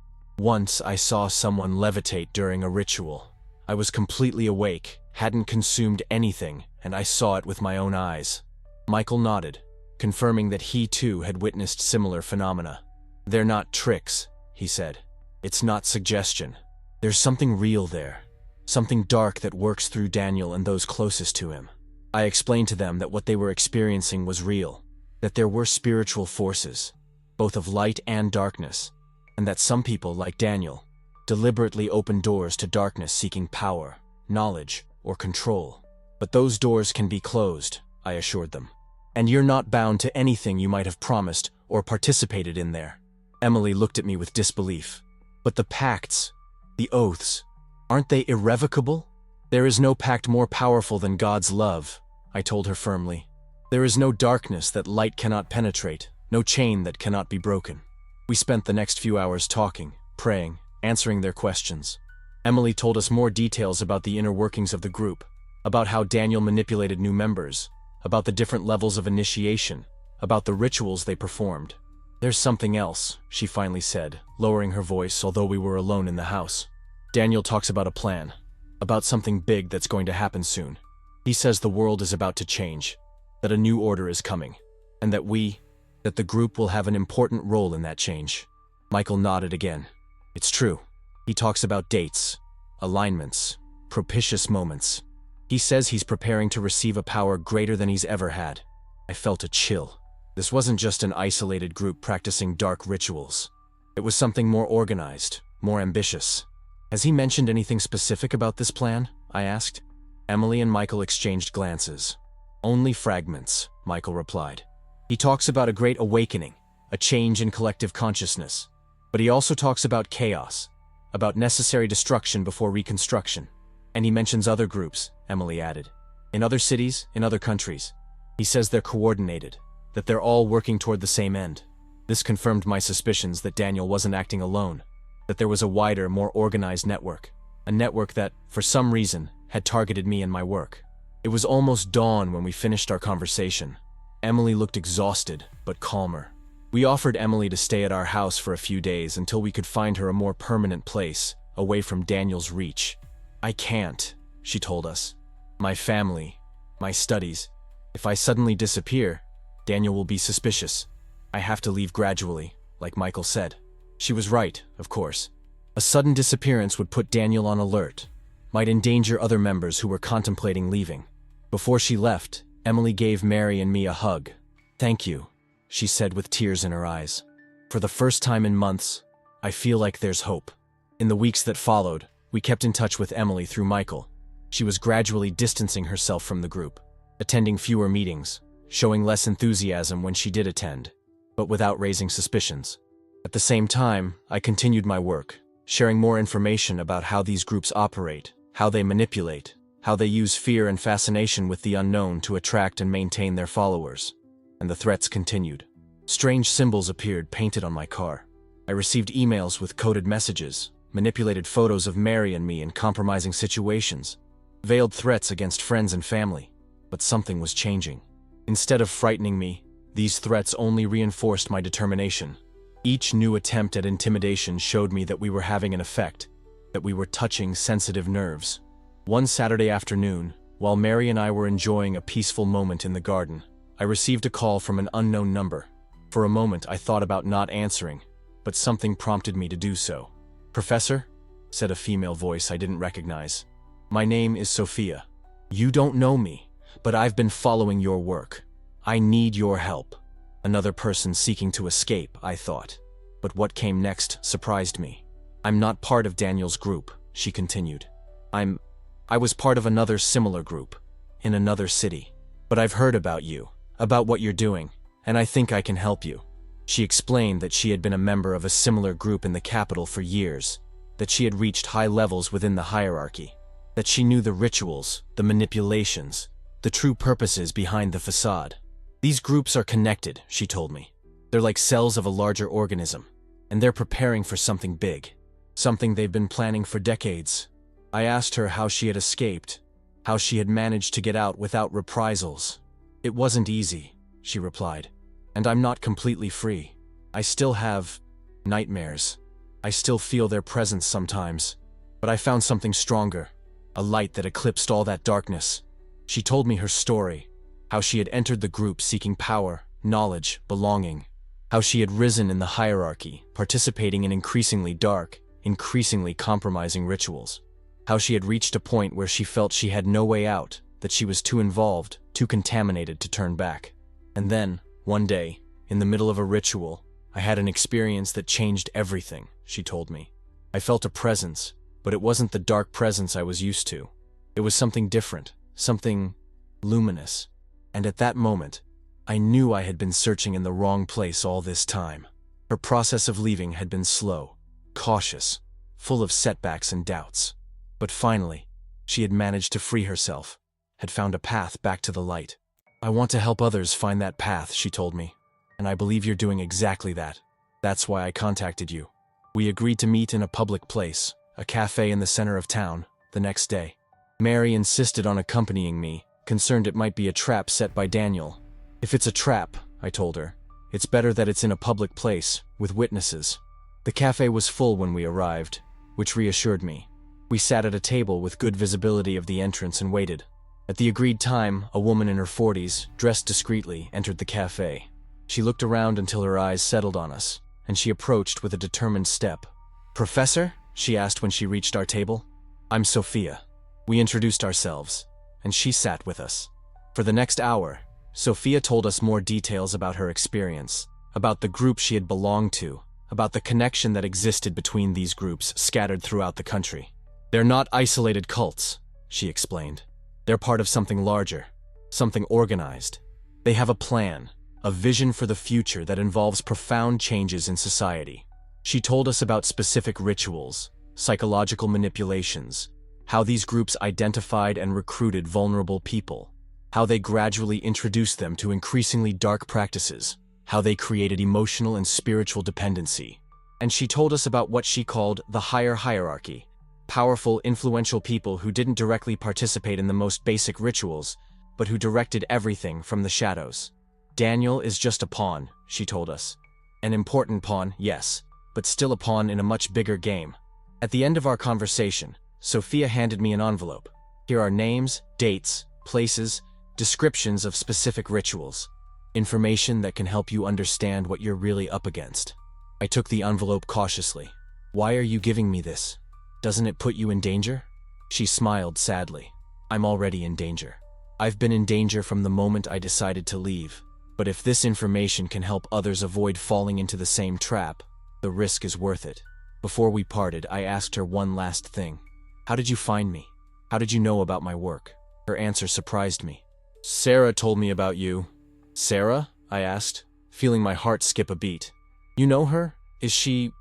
I saw someone levitate during a ritual. I was completely awake, hadn't consumed anything, and I saw it with my own eyes." Michael nodded, confirming that he too had witnessed similar phenomena. "They're not tricks," he said. "It's not suggestion. There's something real there. Something dark that works through Daniel and those closest to him." I explained to them that what they were experiencing was real, that there were spiritual forces, both of light and darkness, and that some people, like Daniel, deliberately open doors to darkness seeking power, knowledge, or control. But those doors can be closed, I assured them. And you're not bound to anything you might have promised or participated in there. Emily looked at me with disbelief. But the pacts, the oaths, aren't they irrevocable? There is no pact more powerful than God's love, I told her firmly. There is no darkness that light cannot penetrate, no chain that cannot be broken. We spent the next few hours talking, praying, answering their questions. Emily told us more details about the inner workings of the group, about how Daniel manipulated new members, about the different levels of initiation, about the rituals they performed. There's something else, she finally said, lowering her voice although we were alone in the house. Daniel talks about a plan, about something big that's going to happen soon. He says the world is about to change, that a new order is coming, and that the group will have an important role in that change. Michael nodded again. It's true. He talks about dates, alignments, propitious moments. He says he's preparing to receive a power greater than he's ever had. I felt a chill. This wasn't just an isolated group practicing dark rituals. It was something more organized, more ambitious. Has he mentioned anything specific about this plan? I asked. Emily and Michael exchanged glances. Only fragments, Michael replied. He talks about a great awakening, a change in collective consciousness. But he also talks about chaos, about necessary destruction before reconstruction. And he mentions other groups, Emily added. In other cities, in other countries. He says they're coordinated, that they're all working toward the same end. This confirmed my suspicions that Daniel wasn't acting alone, that there was a wider, more organized network, a network that, for some reason, had targeted me and my work. It was almost dawn when we finished our conversation. Emily looked exhausted, but calmer. We offered Emily to stay at our house for a few days until we could find her a more permanent place, away from Daniel's reach. I can't, she told us. My family, my studies. If I suddenly disappear, Daniel will be suspicious. I have to leave gradually, like Michael said. She was right, of course. A sudden disappearance would put Daniel on alert, might endanger other members who were contemplating leaving. Before she left, Emily gave Mary and me a hug. Thank you, she said with tears in her eyes. For the first time in months, I feel like there's hope. In the weeks that followed, we kept in touch with Emily through Michael. She was gradually distancing herself from the group, attending fewer meetings, showing less enthusiasm when she did attend, but without raising suspicions. At the same time, I continued my work, sharing more information about how these groups operate, how they manipulate, how they use fear and fascination with the unknown to attract and maintain their followers. And the threats continued. Strange symbols appeared painted on my car. I received emails with coded messages, manipulated photos of Mary and me in compromising situations, veiled threats against friends and family. But something was changing. Instead of frightening me, these threats only reinforced my determination. Each new attempt at intimidation showed me that we were having an effect, that we were touching sensitive nerves. One Saturday afternoon, while Mary and I were enjoying a peaceful moment in the garden, I received a call from an unknown number. For a moment, I thought about not answering, but something prompted me to do so. "Professor?" said a female voice I didn't recognize. "My name is Sophia. You don't know me, but I've been following your work. I need your help." Another person seeking to escape, I thought. But what came next surprised me. "I'm not part of Daniel's group," she continued. I was part of another similar group, in another city. But I've heard about you, about what you're doing, and I think I can help you." She explained that she had been a member of a similar group in the capital for years, that she had reached high levels within the hierarchy, that she knew the rituals, the manipulations, the true purposes behind the facade. "These groups are connected," she told me. "They're like cells of a larger organism, and they're preparing for something big, something they've been planning for decades." I asked her how she had escaped, how she had managed to get out without reprisals. "It wasn't easy," she replied, "and I'm not completely free. I still have nightmares. I still feel their presence sometimes. But I found something stronger, a light that eclipsed all that darkness." She told me her story, how she had entered the group seeking power, knowledge, belonging, how she had risen in the hierarchy, participating in increasingly dark, increasingly compromising rituals, how she had reached a point where she felt she had no way out, that she was too involved, too contaminated to turn back. And then, one day, in the middle of a ritual, I had an experience that changed everything, she told me. I felt a presence, but it wasn't the dark presence I was used to. It was something different, something luminous. And at that moment, I knew I had been searching in the wrong place all this time. Her process of leaving had been slow, cautious, full of setbacks and doubts. But finally, she had managed to free herself, had found a path back to the light. "I want to help others find that path," she told me. "And I believe you're doing exactly that. That's why I contacted you." We agreed to meet in a public place, a cafe in the center of town, the next day. Mary insisted on accompanying me, concerned it might be a trap set by Daniel. "If it's a trap," I told her, "it's better that it's in a public place, with witnesses." The cafe was full when we arrived, which reassured me. We sat at a table with good visibility of the entrance and waited. At the agreed time, a woman in her 40s, dressed discreetly, entered the cafe. She looked around until her eyes settled on us, and she approached with a determined step. "Professor?" she asked when she reached our table. "I'm Sophia." We introduced ourselves, and she sat with us. For the next hour, Sophia told us more details about her experience, about the group she had belonged to, about the connection that existed between these groups scattered throughout the country. "They're not isolated cults," she explained. "They're part of something larger, something organized. They have a plan, a vision for the future that involves profound changes in society." She told us about specific rituals, psychological manipulations, how these groups identified and recruited vulnerable people, how they gradually introduced them to increasingly dark practices, how they created emotional and spiritual dependency. And she told us about what she called the higher hierarchy, powerful, influential people who didn't directly participate in the most basic rituals, but who directed everything from the shadows. "Daniel is just a pawn," she told us. "An important pawn, yes, but still a pawn in a much bigger game." At the end of our conversation, Sophia handed me an envelope. "Here are names, dates, places, descriptions of specific rituals. Information that can help you understand what you're really up against." I took the envelope cautiously. "Why are you giving me this? Doesn't it put you in danger?" She smiled sadly. "I'm already in danger. I've been in danger from the moment I decided to leave. But if this information can help others avoid falling into the same trap, the risk is worth it." Before we parted, I asked her one last thing. "How did you find me? How did you know about my work?" Her answer surprised me. "Sarah told me about you." "Sarah?" I asked, feeling my heart skip a beat. "You know her? Is she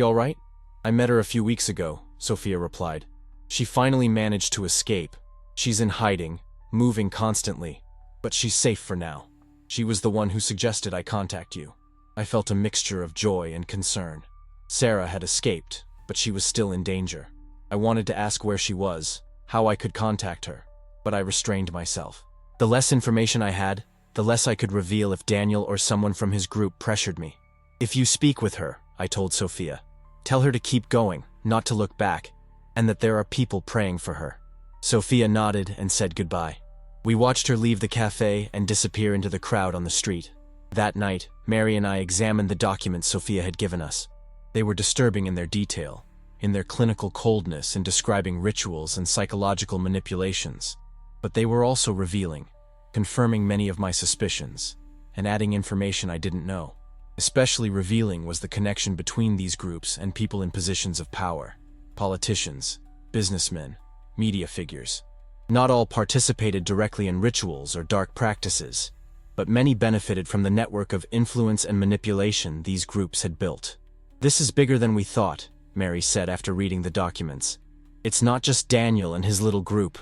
all right?" "I met her a few weeks ago," Sophia replied. "She finally managed to escape. She's in hiding, moving constantly, but she's safe for now. She was the one who suggested I contact you." I felt a mixture of joy and concern. Sarah had escaped, but she was still in danger. I wanted to ask where she was, how I could contact her, but I restrained myself. The less information I had, the less I could reveal if Daniel or someone from his group pressured me. "If you speak with her," I told Sophia, "tell her to keep going, not to look back, and that there are people praying for her." Sophia nodded and said goodbye. We watched her leave the cafe and disappear into the crowd on the street. That night, Mary and I examined the documents Sophia had given us. They were disturbing in their detail, in their clinical coldness in describing rituals and psychological manipulations. But they were also revealing, confirming many of my suspicions, and adding information I didn't know. Especially revealing was the connection between these groups and people in positions of power: politicians, businessmen, media figures. Not all participated directly in rituals or dark practices, but many benefited from the network of influence and manipulation these groups had built. "This is bigger than we thought," Mary said after reading the documents. "It's not just Daniel and his little group.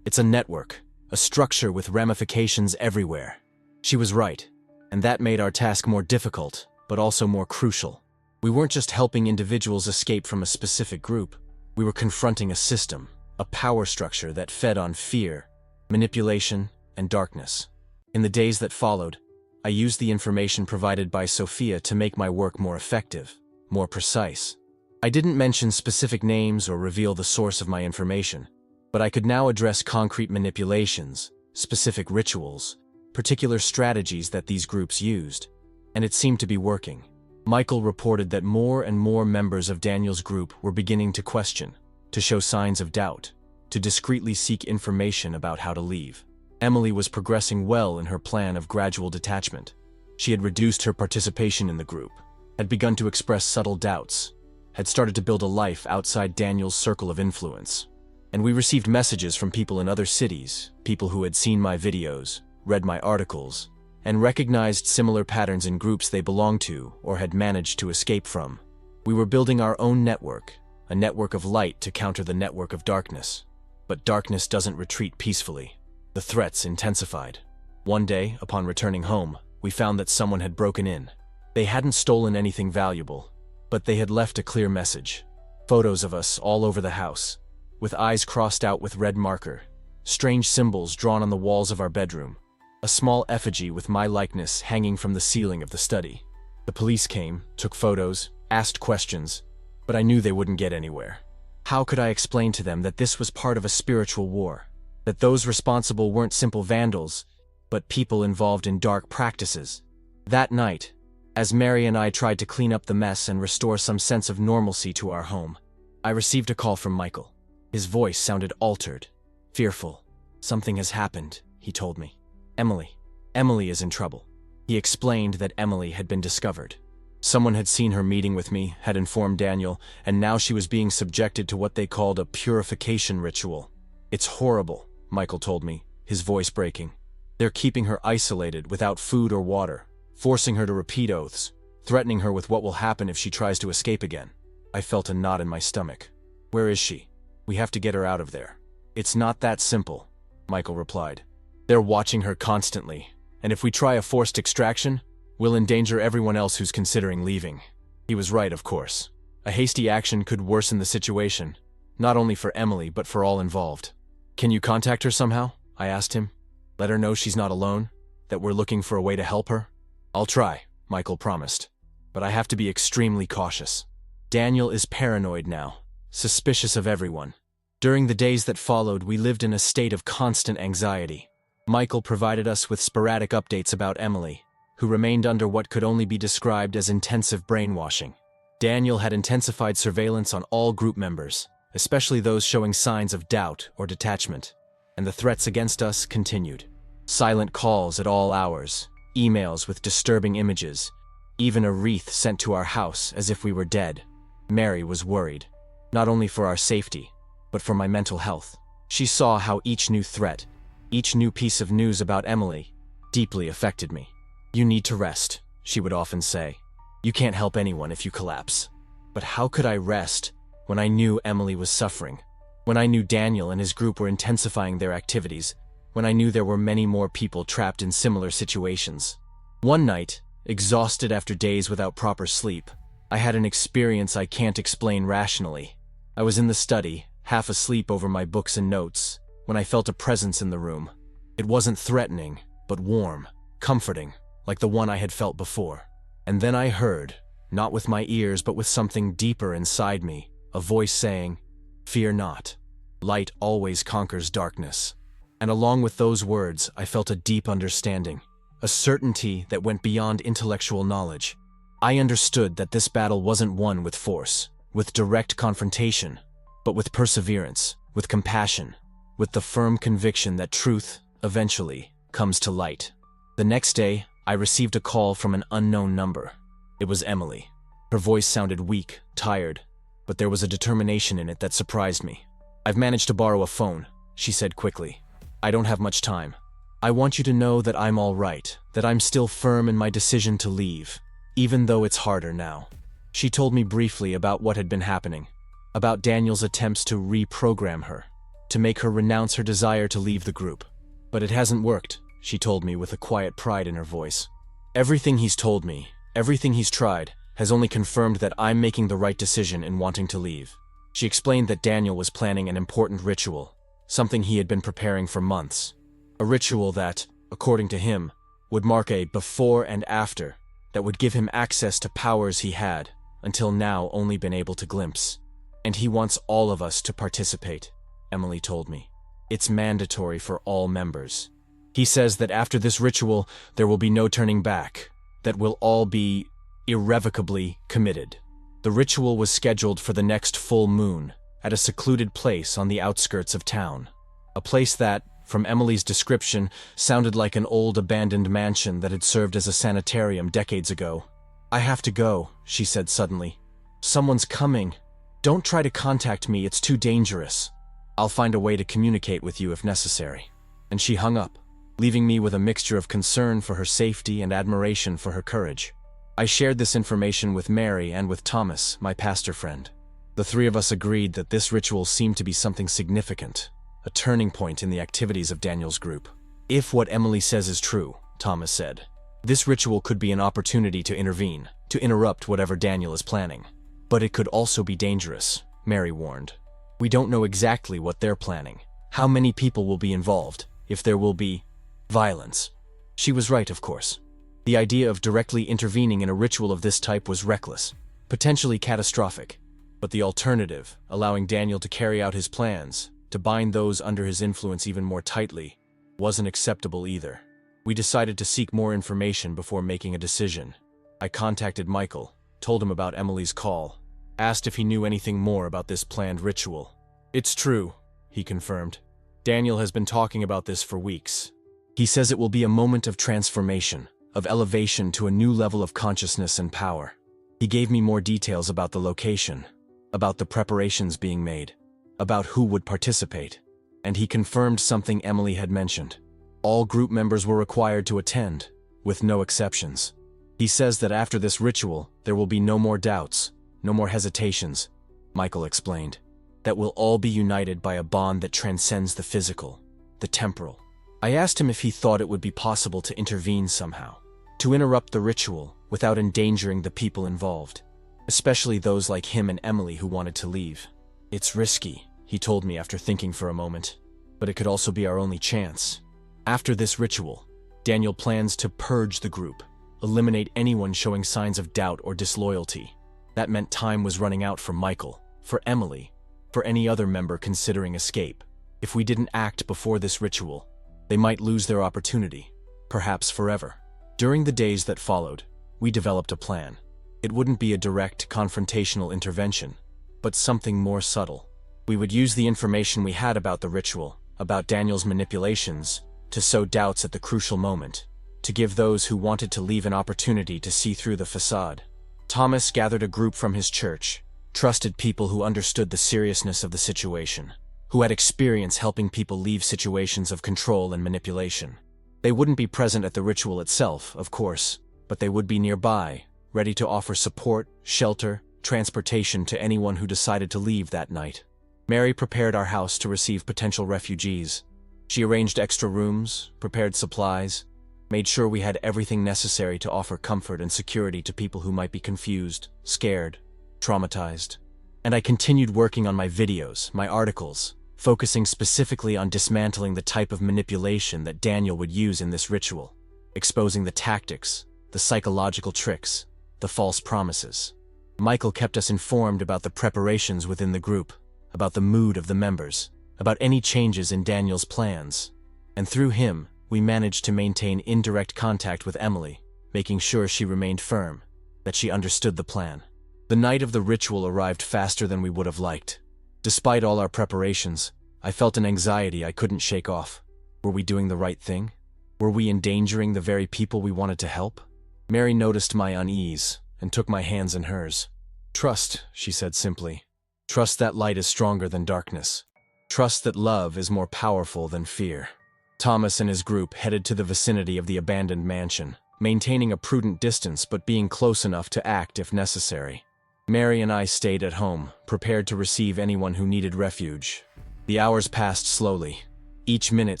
It's a network, a structure with ramifications everywhere." She was right, and that made our task more difficult, but also more crucial. We weren't just helping individuals escape from a specific group. We were confronting a system, a power structure that fed on fear, manipulation, and darkness. In the days that followed, I used the information provided by Sophia to make my work more effective, more precise. I didn't mention specific names or reveal the source of my information, but I could now address concrete manipulations, specific rituals, particular strategies that these groups used, and it seemed to be working. Michael reported that more and more members of Daniel's group were beginning to question, to show signs of doubt, to discreetly seek information about how to leave. Emily was progressing well in her plan of gradual detachment. She had reduced her participation in the group, had begun to express subtle doubts, had started to build a life outside Daniel's circle of influence. And we received messages from people in other cities, people who had seen my videos, read my articles, and recognized similar patterns in groups they belonged to or had managed to escape from. We were building our own network, a network of light to counter the network of darkness. But darkness doesn't retreat peacefully. The threats intensified. One day, upon returning home, we found that someone had broken in. They hadn't stolen anything valuable, but they had left a clear message. Photos of us all over the house, with eyes crossed out with red marker, strange symbols drawn on the walls of our bedroom, a small effigy with my likeness hanging from the ceiling of the study. The police came, took photos, asked questions, but I knew they wouldn't get anywhere. How could I explain to them that this was part of a spiritual war? That those responsible weren't simple vandals, but people involved in dark practices? That night, as Mary and I tried to clean up the mess and restore some sense of normalcy to our home, I received a call from Michael. His voice sounded altered, fearful. "Something has happened," he told me. Emily is in trouble." He explained that Emily had been discovered. Someone had seen her meeting with me, had informed Daniel, and now she was being subjected to what they called a purification ritual. "It's horrible," Michael told me, his voice breaking. "They're keeping her isolated, without food or water, forcing her to repeat oaths, threatening her with what will happen if she tries to escape again." I felt a knot in my stomach. "Where is she? We have to get her out of there." "It's not that simple," Michael replied. "They're watching her constantly, and if we try a forced extraction, we'll endanger everyone else who's considering leaving." He was right, of course. A hasty action could worsen the situation, not only for Emily but for all involved. "Can you contact her somehow?" I asked him. "Let her know she's not alone, that we're looking for a way to help her?" "I'll try," Michael promised. "But I have to be extremely cautious. Daniel is paranoid now, suspicious of everyone." During the days that followed, we lived in a state of constant anxiety. Michael provided us with sporadic updates about Emily, who remained under what could only be described as intensive brainwashing. Daniel had intensified surveillance on all group members, especially those showing signs of doubt or detachment, and the threats against us continued. Silent calls at all hours, emails with disturbing images, even a wreath sent to our house as if we were dead. Mary was worried, not only for our safety, but for my mental health. She saw how each new threat, each new piece of news about Emily, deeply affected me. "You need to rest," she would often say. "You can't help anyone if you collapse." But how could I rest when I knew Emily was suffering? When I knew Daniel and his group were intensifying their activities? When I knew there were many more people trapped in similar situations? One night, exhausted after days without proper sleep, I had an experience I can't explain rationally. I was in the study, half asleep over my books and notes, when I felt a presence in the room. It wasn't threatening, but warm, comforting, like the one I had felt before. And then I heard, not with my ears but with something deeper inside me, a voice saying, "Fear not. Light always conquers darkness." And along with those words, I felt a deep understanding, a certainty that went beyond intellectual knowledge. I understood that this battle wasn't won with force, with direct confrontation, but with perseverance, with compassion, with the firm conviction that truth, eventually, comes to light. The next day, I received a call from an unknown number. It was Emily. Her voice sounded weak, tired, but there was a determination in it that surprised me. "I've managed to borrow a phone," she said quickly. "I don't have much time. I want you to know that I'm all right, that I'm still firm in my decision to leave, even though it's harder now." She told me briefly about what had been happening, about Daniel's attempts to reprogram her, to make her renounce her desire to leave the group. "But it hasn't worked," she told me with a quiet pride in her voice. "Everything he's told me, everything he's tried, has only confirmed that I'm making the right decision in wanting to leave." She explained that Daniel was planning an important ritual, something he had been preparing for months. A ritual that, according to him, would mark a before and after, that would give him access to powers he had, until now only been able to glimpse. "And he wants all of us to participate," Emily told me. "It's mandatory for all members. He says that after this ritual, there will be no turning back, that we'll all be irrevocably committed." The ritual was scheduled for the next full moon, at a secluded place on the outskirts of town. A place that, from Emily's description, sounded like an old abandoned mansion that had served as a sanitarium decades ago. "I have to go," she said suddenly. Someone's coming. Don't try to contact me, it's too dangerous. I'll find a way to communicate with you if necessary. And she hung up, leaving me with a mixture of concern for her safety and admiration for her courage. I shared this information with Mary and with Thomas, my pastor friend. The three of us agreed that this ritual seemed to be something significant, a turning point in the activities of Daniel's group. If what Emily says is true, Thomas said, this ritual could be an opportunity to intervene, to interrupt whatever Daniel is planning. But it could also be dangerous, Mary warned. We don't know exactly what they're planning, how many people will be involved, if there will be violence. She was right, of course. The idea of directly intervening in a ritual of this type was reckless, potentially catastrophic. But the alternative, allowing Daniel to carry out his plans, to bind those under his influence even more tightly, wasn't acceptable either. We decided to seek more information before making a decision. I contacted Michael, told him about Emily's call, asked if he knew anything more about this planned ritual. It's true, he confirmed. Daniel has been talking about this for weeks. He says it will be a moment of transformation, of elevation to a new level of consciousness and power. He gave me more details about the location, about the preparations being made, about who would participate, and he confirmed something Emily had mentioned. All group members were required to attend, with no exceptions. He says that after this ritual, there will be no more doubts, no more hesitations, Michael explained. That we'll all be united by a bond that transcends the physical, the temporal. I asked him if he thought it would be possible to intervene somehow, to interrupt the ritual without endangering the people involved, especially those like him and Emily who wanted to leave. It's risky, he told me after thinking for a moment, but it could also be our only chance. After this ritual, Daniel plans to purge the group, eliminate anyone showing signs of doubt or disloyalty. That meant time was running out for Michael, for Emily, for any other member considering escape. If we didn't act before this ritual, they might lose their opportunity, perhaps forever. During the days that followed, we developed a plan. It wouldn't be a direct, confrontational intervention, but something more subtle. We would use the information we had about the ritual, about Daniel's manipulations, to sow doubts at the crucial moment, to give those who wanted to leave an opportunity to see through the facade. Thomas gathered a group from his church, trusted people who understood the seriousness of the situation, who had experience helping people leave situations of control and manipulation. They wouldn't be present at the ritual itself, of course, but they would be nearby, ready to offer support, shelter, transportation to anyone who decided to leave that night. Mary prepared our house to receive potential refugees. She arranged extra rooms, prepared supplies, made sure we had everything necessary to offer comfort and security to people who might be confused, scared, traumatized. And I continued working on my videos, my articles, focusing specifically on dismantling the type of manipulation that Daniel would use in this ritual, exposing the tactics, the psychological tricks, the false promises. Michael kept us informed about the preparations within the group, about the mood of the members, about any changes in Daniel's plans. And through him, we managed to maintain indirect contact with Emily, making sure she remained firm, that she understood the plan. The night of the ritual arrived faster than we would have liked. Despite all our preparations, I felt an anxiety I couldn't shake off. Were we doing the right thing? Were we endangering the very people we wanted to help? Mary noticed my unease and took my hands in hers. Trust, she said simply. Trust that light is stronger than darkness. Trust that love is more powerful than fear. Thomas and his group headed to the vicinity of the abandoned mansion, maintaining a prudent distance but being close enough to act if necessary. Mary and I stayed at home, prepared to receive anyone who needed refuge. The hours passed slowly. Each minute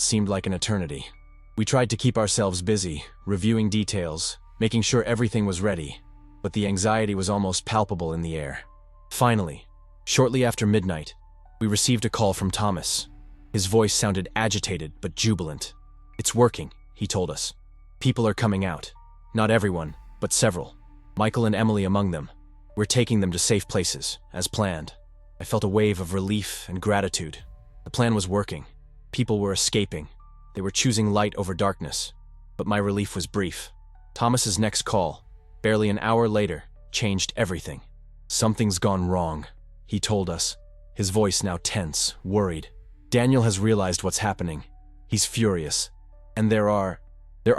seemed like an eternity. We tried to keep ourselves busy, reviewing details, making sure everything was ready, but the anxiety was almost palpable in the air. Finally, shortly after midnight, we received a call from Thomas. His voice sounded agitated but jubilant. It's working, he told us. People are coming out. Not everyone, but several. Michael and Emily among them. We're taking them to safe places, as planned. I felt a wave of relief and gratitude. The plan was working. People were escaping. They were choosing light over darkness. But my relief was brief. Thomas's next call, barely an hour later, changed everything. Something's gone wrong, he told us, his voice now tense, worried. Daniel has realized what's happening. He's furious. And there are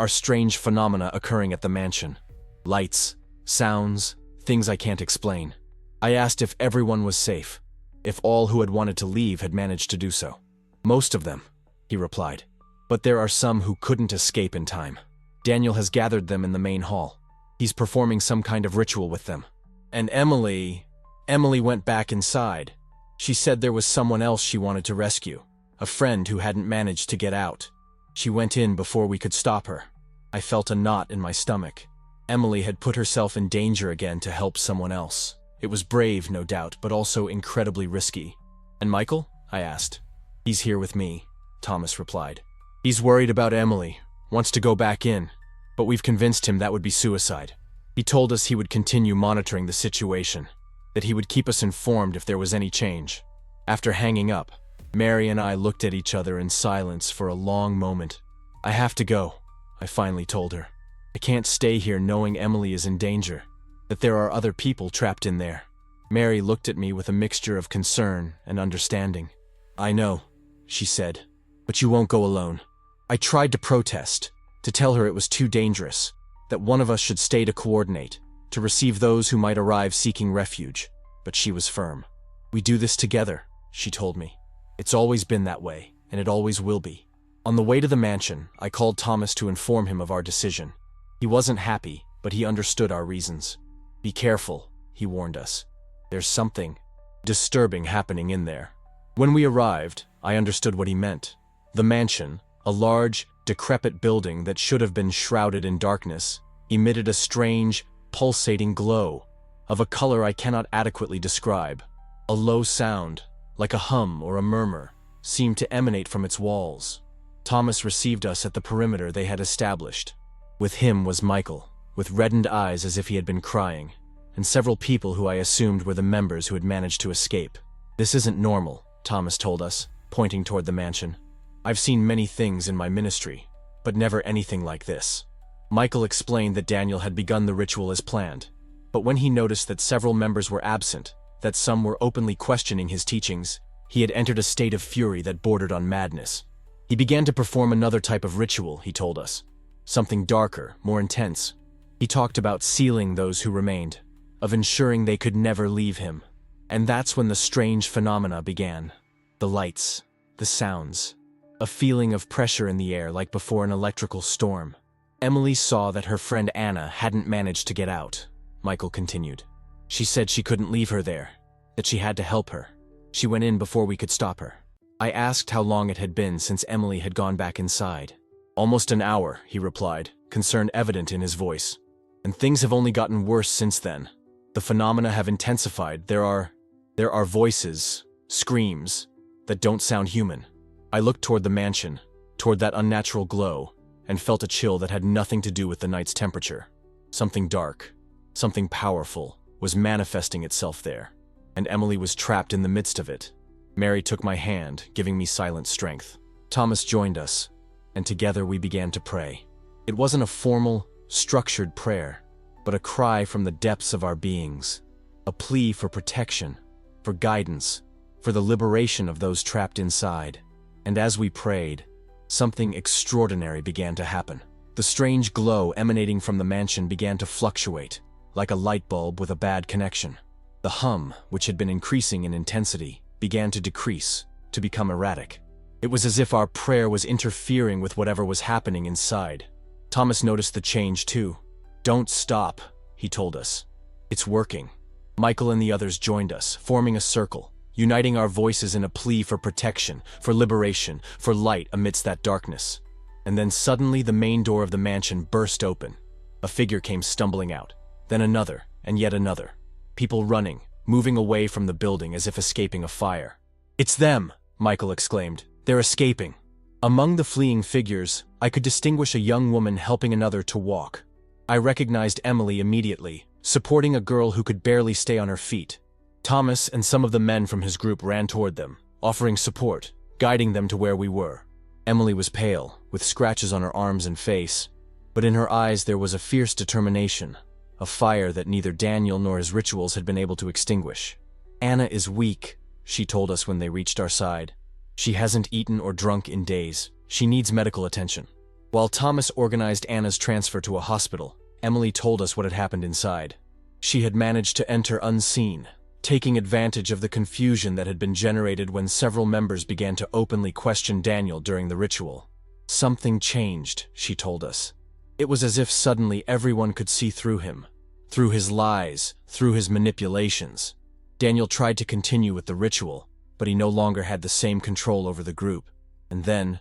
strange phenomena occurring at the mansion. Lights, sounds, things I can't explain. I asked if everyone was safe, if all who had wanted to leave had managed to do so. Most of them, he replied. But there are some who couldn't escape in time. Daniel has gathered them in the main hall. He's performing some kind of ritual with them. And Emily went back inside. She said there was someone else she wanted to rescue, a friend who hadn't managed to get out. She went in before we could stop her. I felt a knot in my stomach. Emily had put herself in danger again to help someone else. It was brave, no doubt, but also incredibly risky. And Michael? I asked. He's here with me, Thomas replied. He's worried about Emily, wants to go back in, but we've convinced him that would be suicide. He told us he would continue monitoring the situation, that he would keep us informed if there was any change. After hanging up, Mary and I looked at each other in silence for a long moment. I have to go, I finally told her. I can't stay here knowing Emily is in danger, that there are other people trapped in there. Mary looked at me with a mixture of concern and understanding. I know, she said, but you won't go alone. I tried to protest, to tell her it was too dangerous, that one of us should stay to coordinate, to receive those who might arrive seeking refuge, but she was firm. We do this together, she told me. It's always been that way, and it always will be. On the way to the mansion, I called Thomas to inform him of our decision. He wasn't happy, but he understood our reasons. Be careful, he warned us. There's something disturbing happening in there. When we arrived, I understood what he meant. The mansion, a large, decrepit building that should have been shrouded in darkness, emitted a strange, pulsating glow, of a color I cannot adequately describe. A low sound, like a hum or a murmur, seemed to emanate from its walls. Thomas received us at the perimeter they had established. With him was Michael, with reddened eyes as if he had been crying, and several people who I assumed were the members who had managed to escape. This isn't normal, Thomas told us, pointing toward the mansion. I've seen many things in my ministry, but never anything like this. Michael explained that Daniel had begun the ritual as planned, but when he noticed that several members were absent, that some were openly questioning his teachings, he had entered a state of fury that bordered on madness. He began to perform another type of ritual, he told us. Something darker, more intense. He talked about sealing those who remained, of ensuring they could never leave him. And that's when the strange phenomena began. The lights, the sounds, a feeling of pressure in the air like before an electrical storm. Emily saw that her friend Anna hadn't managed to get out, Michael continued. She said she couldn't leave her there, that she had to help her. She went in before we could stop her. I asked how long it had been since Emily had gone back inside. Almost an hour, he replied, concern evident in his voice. And things have only gotten worse since then. The phenomena have intensified. There are voices, screams, that don't sound human. I looked toward the mansion, toward that unnatural glow, and felt a chill that had nothing to do with the night's temperature. Something dark, something powerful, was manifesting itself there, and Emily was trapped in the midst of it. Mary took my hand, giving me silent strength. Thomas joined us, and together we began to pray. It wasn't a formal, structured prayer, but a cry from the depths of our beings, a plea for protection, for guidance, for the liberation of those trapped inside. And as we prayed, something extraordinary began to happen. The strange glow emanating from the mansion began to fluctuate, like a light bulb with a bad connection. The hum, which had been increasing in intensity, began to decrease, to become erratic. It was as if our prayer was interfering with whatever was happening inside. Thomas noticed the change too. Don't stop, he told us. It's working. Michael and the others joined us, forming a circle, uniting our voices in a plea for protection, for liberation, for light amidst that darkness. And then suddenly the main door of the mansion burst open. A figure came stumbling out, then another, and yet another. People running, moving away from the building as if escaping a fire. It's them, Michael exclaimed. They're escaping. Among the fleeing figures, I could distinguish a young woman helping another to walk. I recognized Emily immediately, supporting a girl who could barely stay on her feet. Thomas and some of the men from his group ran toward them, offering support, guiding them to where we were. Emily was pale, with scratches on her arms and face, but in her eyes there was a fierce determination, a fire that neither Daniel nor his rituals had been able to extinguish. Anna is weak, she told us when they reached our side. She hasn't eaten or drunk in days. She needs medical attention. While Thomas organized Anna's transfer to a hospital, Emily told us what had happened inside. She had managed to enter unseen, taking advantage of the confusion that had been generated when several members began to openly question Daniel during the ritual. Something changed, she told us. It was as if suddenly everyone could see through him, through his lies, through his manipulations. Daniel tried to continue with the ritual, but he no longer had the same control over the group. And then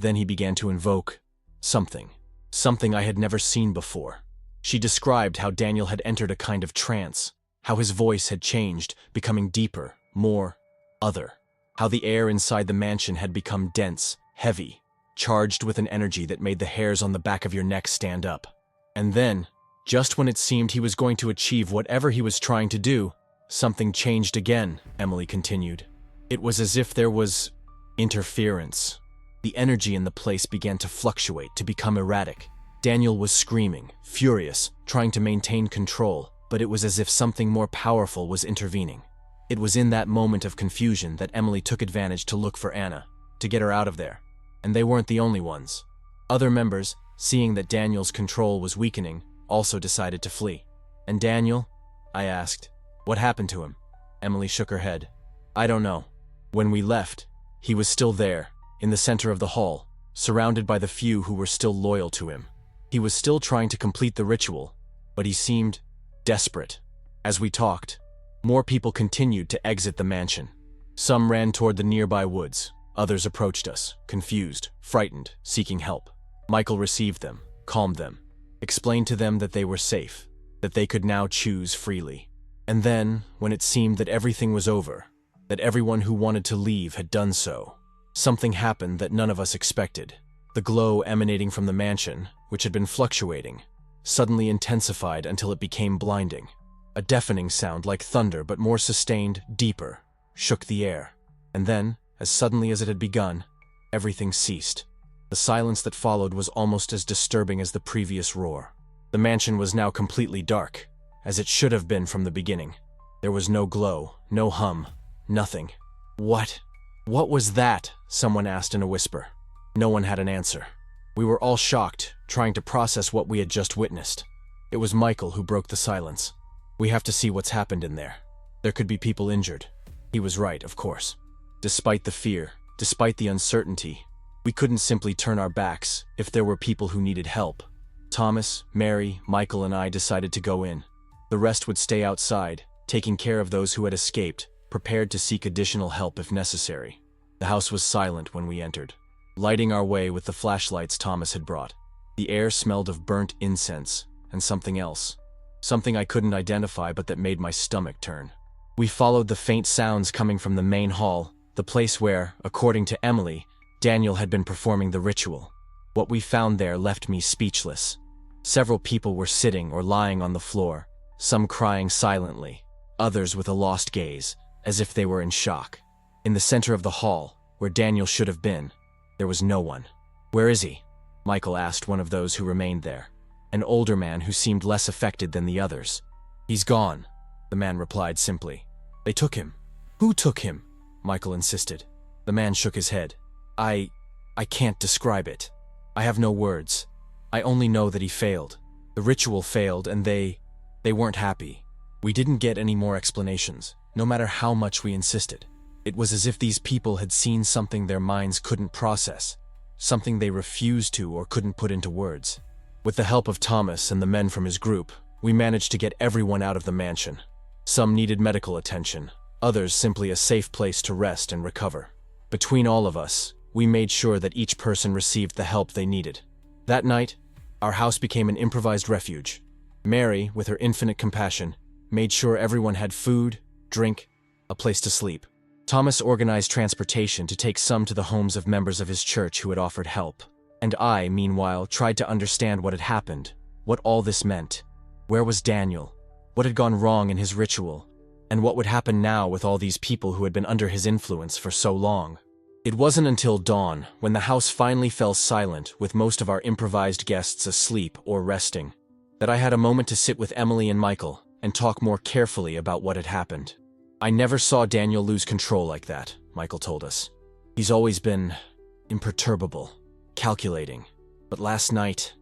he began to invoke something I had never seen before. She described how Daniel had entered a kind of trance, how his voice had changed, becoming deeper, more other, how the air inside the mansion had become dense, heavy, charged with an energy that made the hairs on the back of your neck stand up. And then, just when it seemed he was going to achieve whatever he was trying to do, something changed again, Emily continued. It was as if there was interference. The energy in the place began to fluctuate, to become erratic. Daniel was screaming, furious, trying to maintain control, but it was as if something more powerful was intervening. It was in that moment of confusion that Emily took advantage to look for Anna, to get her out of there. And they weren't the only ones. Other members, seeing that Daniel's control was weakening, also decided to flee. And Daniel? I asked. What happened to him? Emily shook her head. I don't know. When we left, he was still there, in the center of the hall, surrounded by the few who were still loyal to him. He was still trying to complete the ritual, but he seemed desperate. As we talked, more people continued to exit the mansion. Some ran toward the nearby woods. Others approached us, confused, frightened, seeking help. Michael received them, calmed them, explained to them that they were safe, that they could now choose freely. And then, when it seemed that everything was over, that everyone who wanted to leave had done so, something happened that none of us expected. The glow emanating from the mansion, which had been fluctuating, suddenly intensified until it became blinding. A deafening sound like thunder, but more sustained, deeper, shook the air. And then, as suddenly as it had begun, everything ceased. The silence that followed was almost as disturbing as the previous roar. The mansion was now completely dark, as it should have been from the beginning. There was no glow, no hum, nothing. What was that? Someone asked in a whisper. No one had an answer. We were all shocked, trying to process what we had just witnessed. It was Michael who broke the silence. We have to see what's happened in there. There could be people injured. He was right, of course. Despite the fear, despite the uncertainty, we couldn't simply turn our backs if there were people who needed help. Thomas, Mary, Michael, and I decided to go in. The rest would stay outside, taking care of those who had escaped, prepared to seek additional help if necessary. The house was silent when we entered, lighting our way with the flashlights Thomas had brought. The air smelled of burnt incense and something else. Something I couldn't identify but that made my stomach turn. We followed the faint sounds coming from the main hall, the place where, according to Emily, Daniel had been performing the ritual. What we found there left me speechless. Several people were sitting or lying on the floor, some crying silently, others with a lost gaze, as if they were in shock. In the center of the hall, where Daniel should have been, there was no one. Where is he? Michael asked one of those who remained there, an older man who seemed less affected than the others. He's gone, the man replied simply. They took him. Who took him? Michael insisted. The man shook his head. I can't describe it. I have no words. I only know that he failed. The ritual failed and they weren't happy. We didn't get any more explanations, no matter how much we insisted. It was as if these people had seen something their minds couldn't process, something they refused to or couldn't put into words. With the help of Thomas and the men from his group, we managed to get everyone out of the mansion. Some needed medical attention, others simply a safe place to rest and recover. Between all of us, we made sure that each person received the help they needed. That night, our house became an improvised refuge. Mary, with her infinite compassion, made sure everyone had food, drink, a place to sleep. Thomas organized transportation to take some to the homes of members of his church who had offered help. And I, meanwhile, tried to understand what had happened, what all this meant. Where was Daniel? What had gone wrong in his ritual? And what would happen now with all these people who had been under his influence for so long? It wasn't until dawn, when the house finally fell silent with most of our improvised guests asleep or resting, that I had a moment to sit with Emily and Michael and talk more carefully about what had happened. I never saw Daniel lose control like that, Michael told us. He's always been imperturbable, calculating. But last night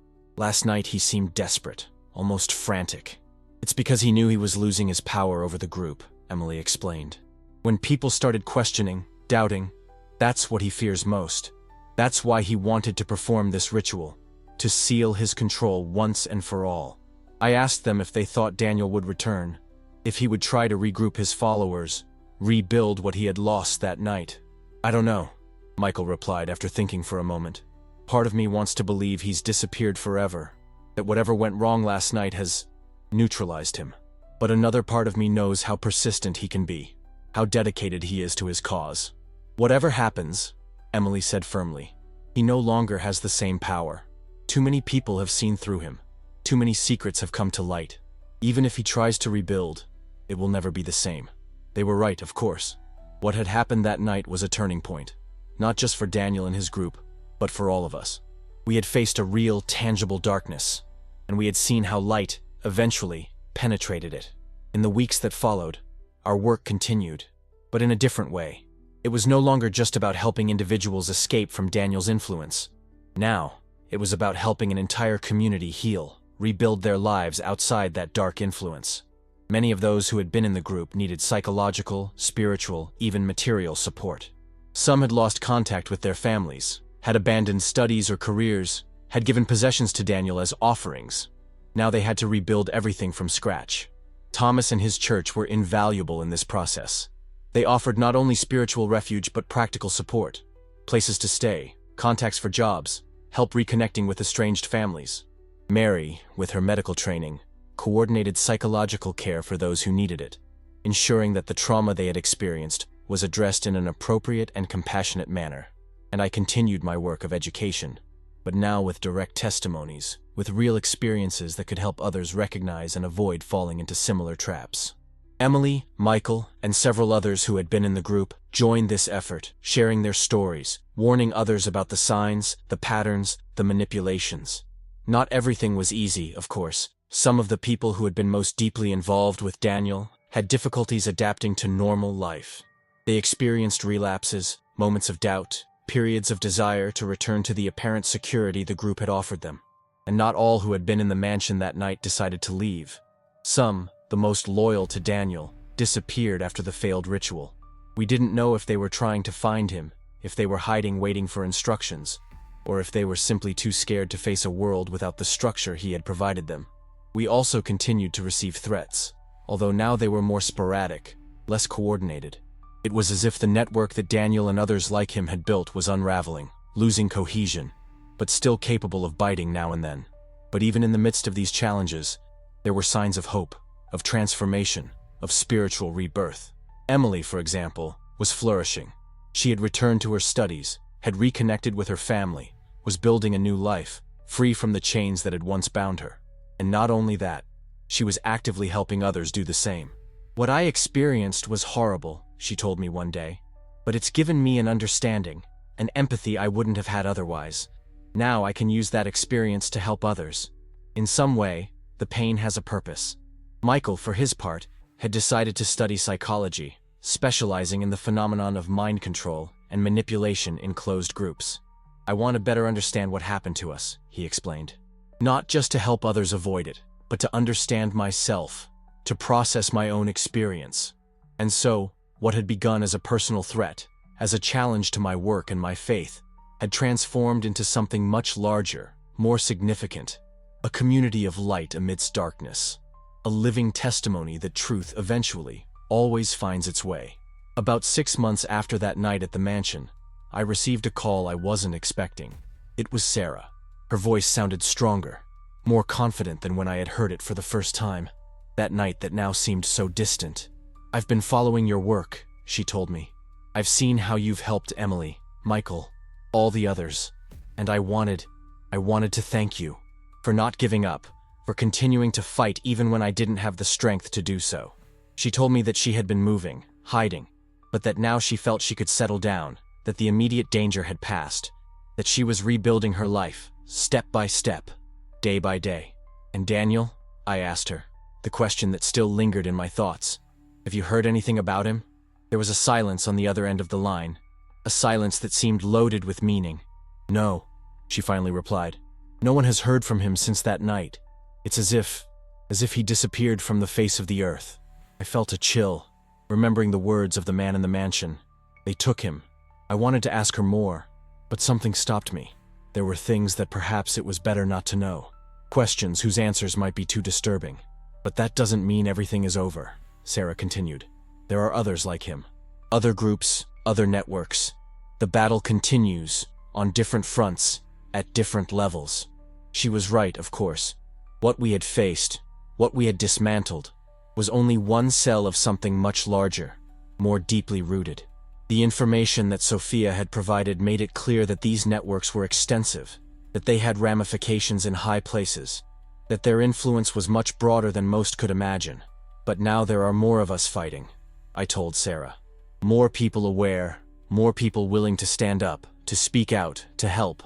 he seemed desperate, almost frantic. It's because he knew he was losing his power over the group. Emily explained. When people started questioning, doubting, that's what he fears most. That's why he wanted to perform this ritual, to seal his control once and for all. I asked them if they thought Daniel would return, if he would try to regroup his followers, rebuild what he had lost that night. I don't know, Michael replied after thinking for a moment. Part of me wants to believe he's disappeared forever, that whatever went wrong last night has neutralized him. But another part of me knows how persistent he can be, how dedicated he is to his cause. Whatever happens, Emily said firmly, he no longer has the same power. Too many people have seen through him. Too many secrets have come to light. Even if he tries to rebuild, it will never be the same. They were right, of course. What had happened that night was a turning point, not just for Daniel and his group, but for all of us. We had faced a real, tangible darkness, and we had seen how light, eventually, penetrated it. In the weeks that followed, our work continued, but in a different way. It was no longer just about helping individuals escape from Daniel's influence. Now, it was about helping an entire community heal, rebuild their lives outside that dark influence. Many of those who had been in the group needed psychological, spiritual, even material support. Some had lost contact with their families, had abandoned studies or careers, had given possessions to Daniel as offerings. Now they had to rebuild everything from scratch. Thomas and his church were invaluable in this process. They offered not only spiritual refuge but practical support, places to stay, contacts for jobs, help reconnecting with estranged families. Mary, with her medical training, coordinated psychological care for those who needed it, ensuring that the trauma they had experienced was addressed in an appropriate and compassionate manner. And I continued my work of education, but now with direct testimonies, with real experiences that could help others recognize and avoid falling into similar traps. Emily, Michael, and several others who had been in the group joined this effort, sharing their stories, warning others about the signs, the patterns, the manipulations. Not everything was easy, of course. Some of the people who had been most deeply involved with Daniel had difficulties adapting to normal life. They experienced relapses, moments of doubt, periods of desire to return to the apparent security the group had offered them. And not all who had been in the mansion that night decided to leave. Some, the most loyal to Daniel, disappeared after the failed ritual. We didn't know if they were trying to find him, if they were hiding waiting for instructions, or if they were simply too scared to face a world without the structure he had provided them. We also continued to receive threats, although now they were more sporadic, less coordinated. It was as if the network that Daniel and others like him had built was unraveling, losing cohesion, but still capable of biting now and then. But even in the midst of these challenges, there were signs of hope, of transformation, of spiritual rebirth. Emily, for example, was flourishing. She had returned to her studies, had reconnected with her family, was building a new life, free from the chains that had once bound her. And not only that, she was actively helping others do the same. What I experienced was horrible, she told me one day, but it's given me an understanding, an empathy I wouldn't have had otherwise. Now I can use that experience to help others. In some way, the pain has a purpose. Michael, for his part, had decided to study psychology, specializing in the phenomenon of mind control and manipulation in closed groups. I want to better understand what happened to us, he explained. Not just to help others avoid it, but to understand myself, to process my own experience. And so, what had begun as a personal threat, as a challenge to my work and my faith, had transformed into something much larger, more significant, a community of light amidst darkness, a living testimony that truth eventually, always finds its way. About 6 months after that night at the mansion, I received a call I wasn't expecting. It was Sarah. Her voice sounded stronger, more confident than when I had heard it for the first time, that night that now seemed so distant. "I've been following your work," she told me. "I've seen how you've helped Emily, Michael, all the others, and I wanted to thank you for not giving up, for continuing to fight even when I didn't have the strength to do so." She told me that she had been moving, hiding, but that now she felt she could settle down, that the immediate danger had passed, that she was rebuilding her life, step by step, day by day. "And Daniel?" I asked her, the question that still lingered in my thoughts. "Have you heard anything about him?" There was a silence on the other end of the line, a silence that seemed loaded with meaning. "No," she finally replied. "No one has heard from him since that night. It's as if he disappeared from the face of the earth." I felt a chill, remembering the words of the man in the mansion. They took him. I wanted to ask her more, but something stopped me. There were things that perhaps it was better not to know. Questions whose answers might be too disturbing. But that doesn't mean everything is over, Sarah continued. There are others like him. Other groups, other networks. The battle continues, on different fronts, at different levels. She was right, of course. What we had faced, what we had dismantled, was only one cell of something much larger, more deeply rooted. The information that Sophia had provided made it clear that these networks were extensive, that they had ramifications in high places, that their influence was much broader than most could imagine. But now there are more of us fighting, I told Sarah. More people aware, more people willing to stand up, to speak out, to help.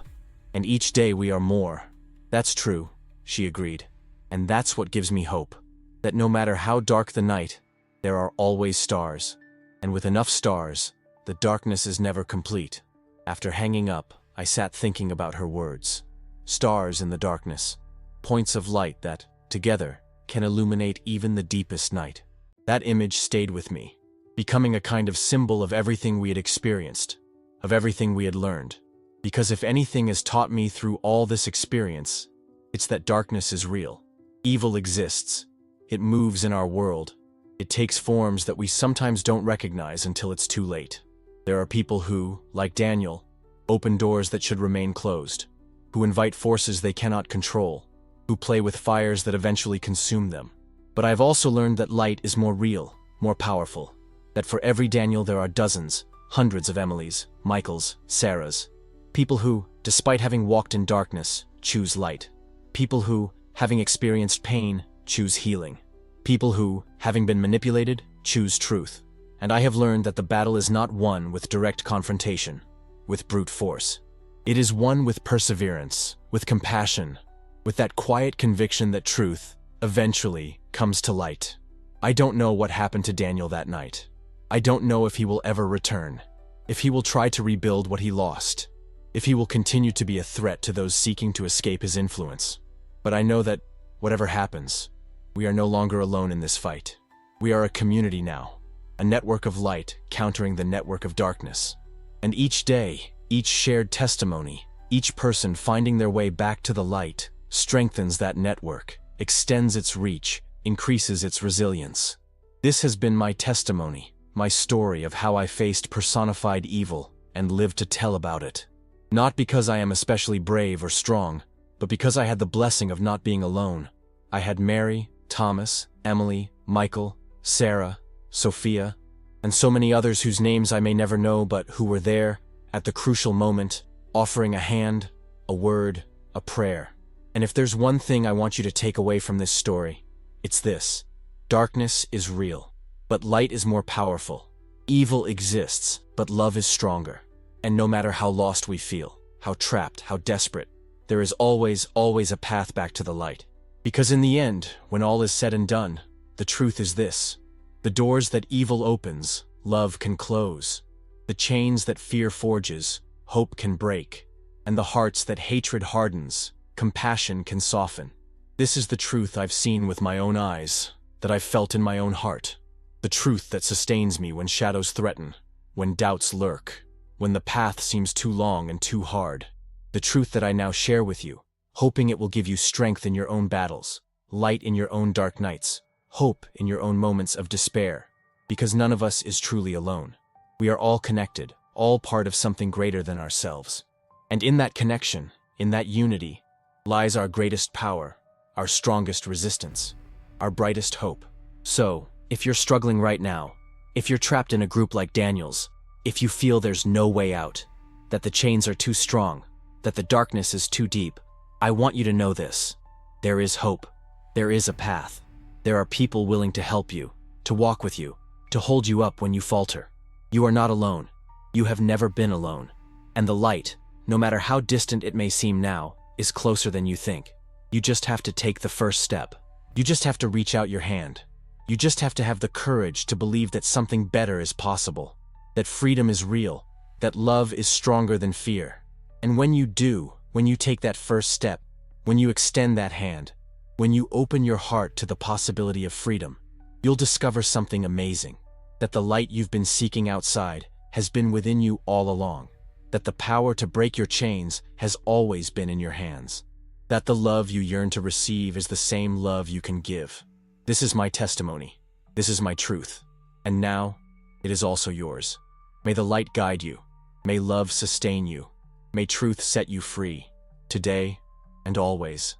And each day we are more. That's true, she agreed. And that's what gives me hope. That no matter how dark the night, there are always stars. And with enough stars, the darkness is never complete. After hanging up, I sat thinking about her words. Stars in the darkness. Points of light that, together, can illuminate even the deepest night. That image stayed with me, becoming a kind of symbol of everything we had experienced, of everything we had learned. Because if anything has taught me through all this experience, it's that darkness is real. Evil exists. It moves in our world. It takes forms that we sometimes don't recognize until it's too late. There are people who, like Daniel, open doors that should remain closed, who invite forces they cannot control, who play with fires that eventually consume them. But I've also learned that light is more real, more powerful, that for every Daniel there are dozens, hundreds of Emilys, Michaels, Sarahs. People who, despite having walked in darkness, choose light. People who, having experienced pain, choose healing. People who, having been manipulated, choose truth. And I have learned that the battle is not won with direct confrontation, with brute force. It is won with perseverance, with compassion, with that quiet conviction that truth, eventually, comes to light. I don't know what happened to Daniel that night. I don't know if he will ever return, if he will try to rebuild what he lost, if he will continue to be a threat to those seeking to escape his influence. But I know that, whatever happens, we are no longer alone in this fight. We are a community now, a network of light countering the network of darkness. And each day, each shared testimony, each person finding their way back to the light, strengthens that network, extends its reach, increases its resilience. This has been my testimony, my story of how I faced personified evil and lived to tell about it. Not because I am especially brave or strong, but because I had the blessing of not being alone. I had Mary, Thomas, Emily, Michael, Sarah, Sophia, and so many others whose names I may never know but who were there, at the crucial moment, offering a hand, a word, a prayer. And if there's one thing I want you to take away from this story, it's this. Darkness is real, but light is more powerful. Evil exists, but love is stronger. And no matter how lost we feel, how trapped, how desperate, there is always a path back to the light. Because in the end, when all is said and done, the truth is this. The doors that evil opens, love can close. The chains that fear forges, hope can break. And the hearts that hatred hardens, compassion can soften. This is the truth I've seen with my own eyes, that I've felt in my own heart. The truth that sustains me when shadows threaten, when doubts lurk, when the path seems too long and too hard. The truth that I now share with you, hoping it will give you strength in your own battles, light in your own dark nights, hope in your own moments of despair, because none of us is truly alone. We are all connected, all part of something greater than ourselves. And in that connection, in that unity, lies our greatest power, our strongest resistance, our brightest hope. So, if you're struggling right now, if you're trapped in a group like Daniel's, if you feel there's no way out, that the chains are too strong, that the darkness is too deep, I want you to know this. There is hope. There is a path. There are people willing to help you, to walk with you, to hold you up when you falter. You are not alone. You have never been alone. And the light, no matter how distant it may seem now, is closer than you think. You just have to take the first step. You just have to reach out your hand. You just have to have the courage to believe that something better is possible, that freedom is real, that love is stronger than fear. And when you do, when you take that first step, when you extend that hand, when you open your heart to the possibility of freedom, you'll discover something amazing. that the light you've been seeking outside has been within you all along, that the power to break your chains has always been in your hands, that the love you yearn to receive is the same love you can give. This is my testimony. This is my truth. And now, it is also yours. May the light guide you. May love sustain you. May truth set you free, today and always.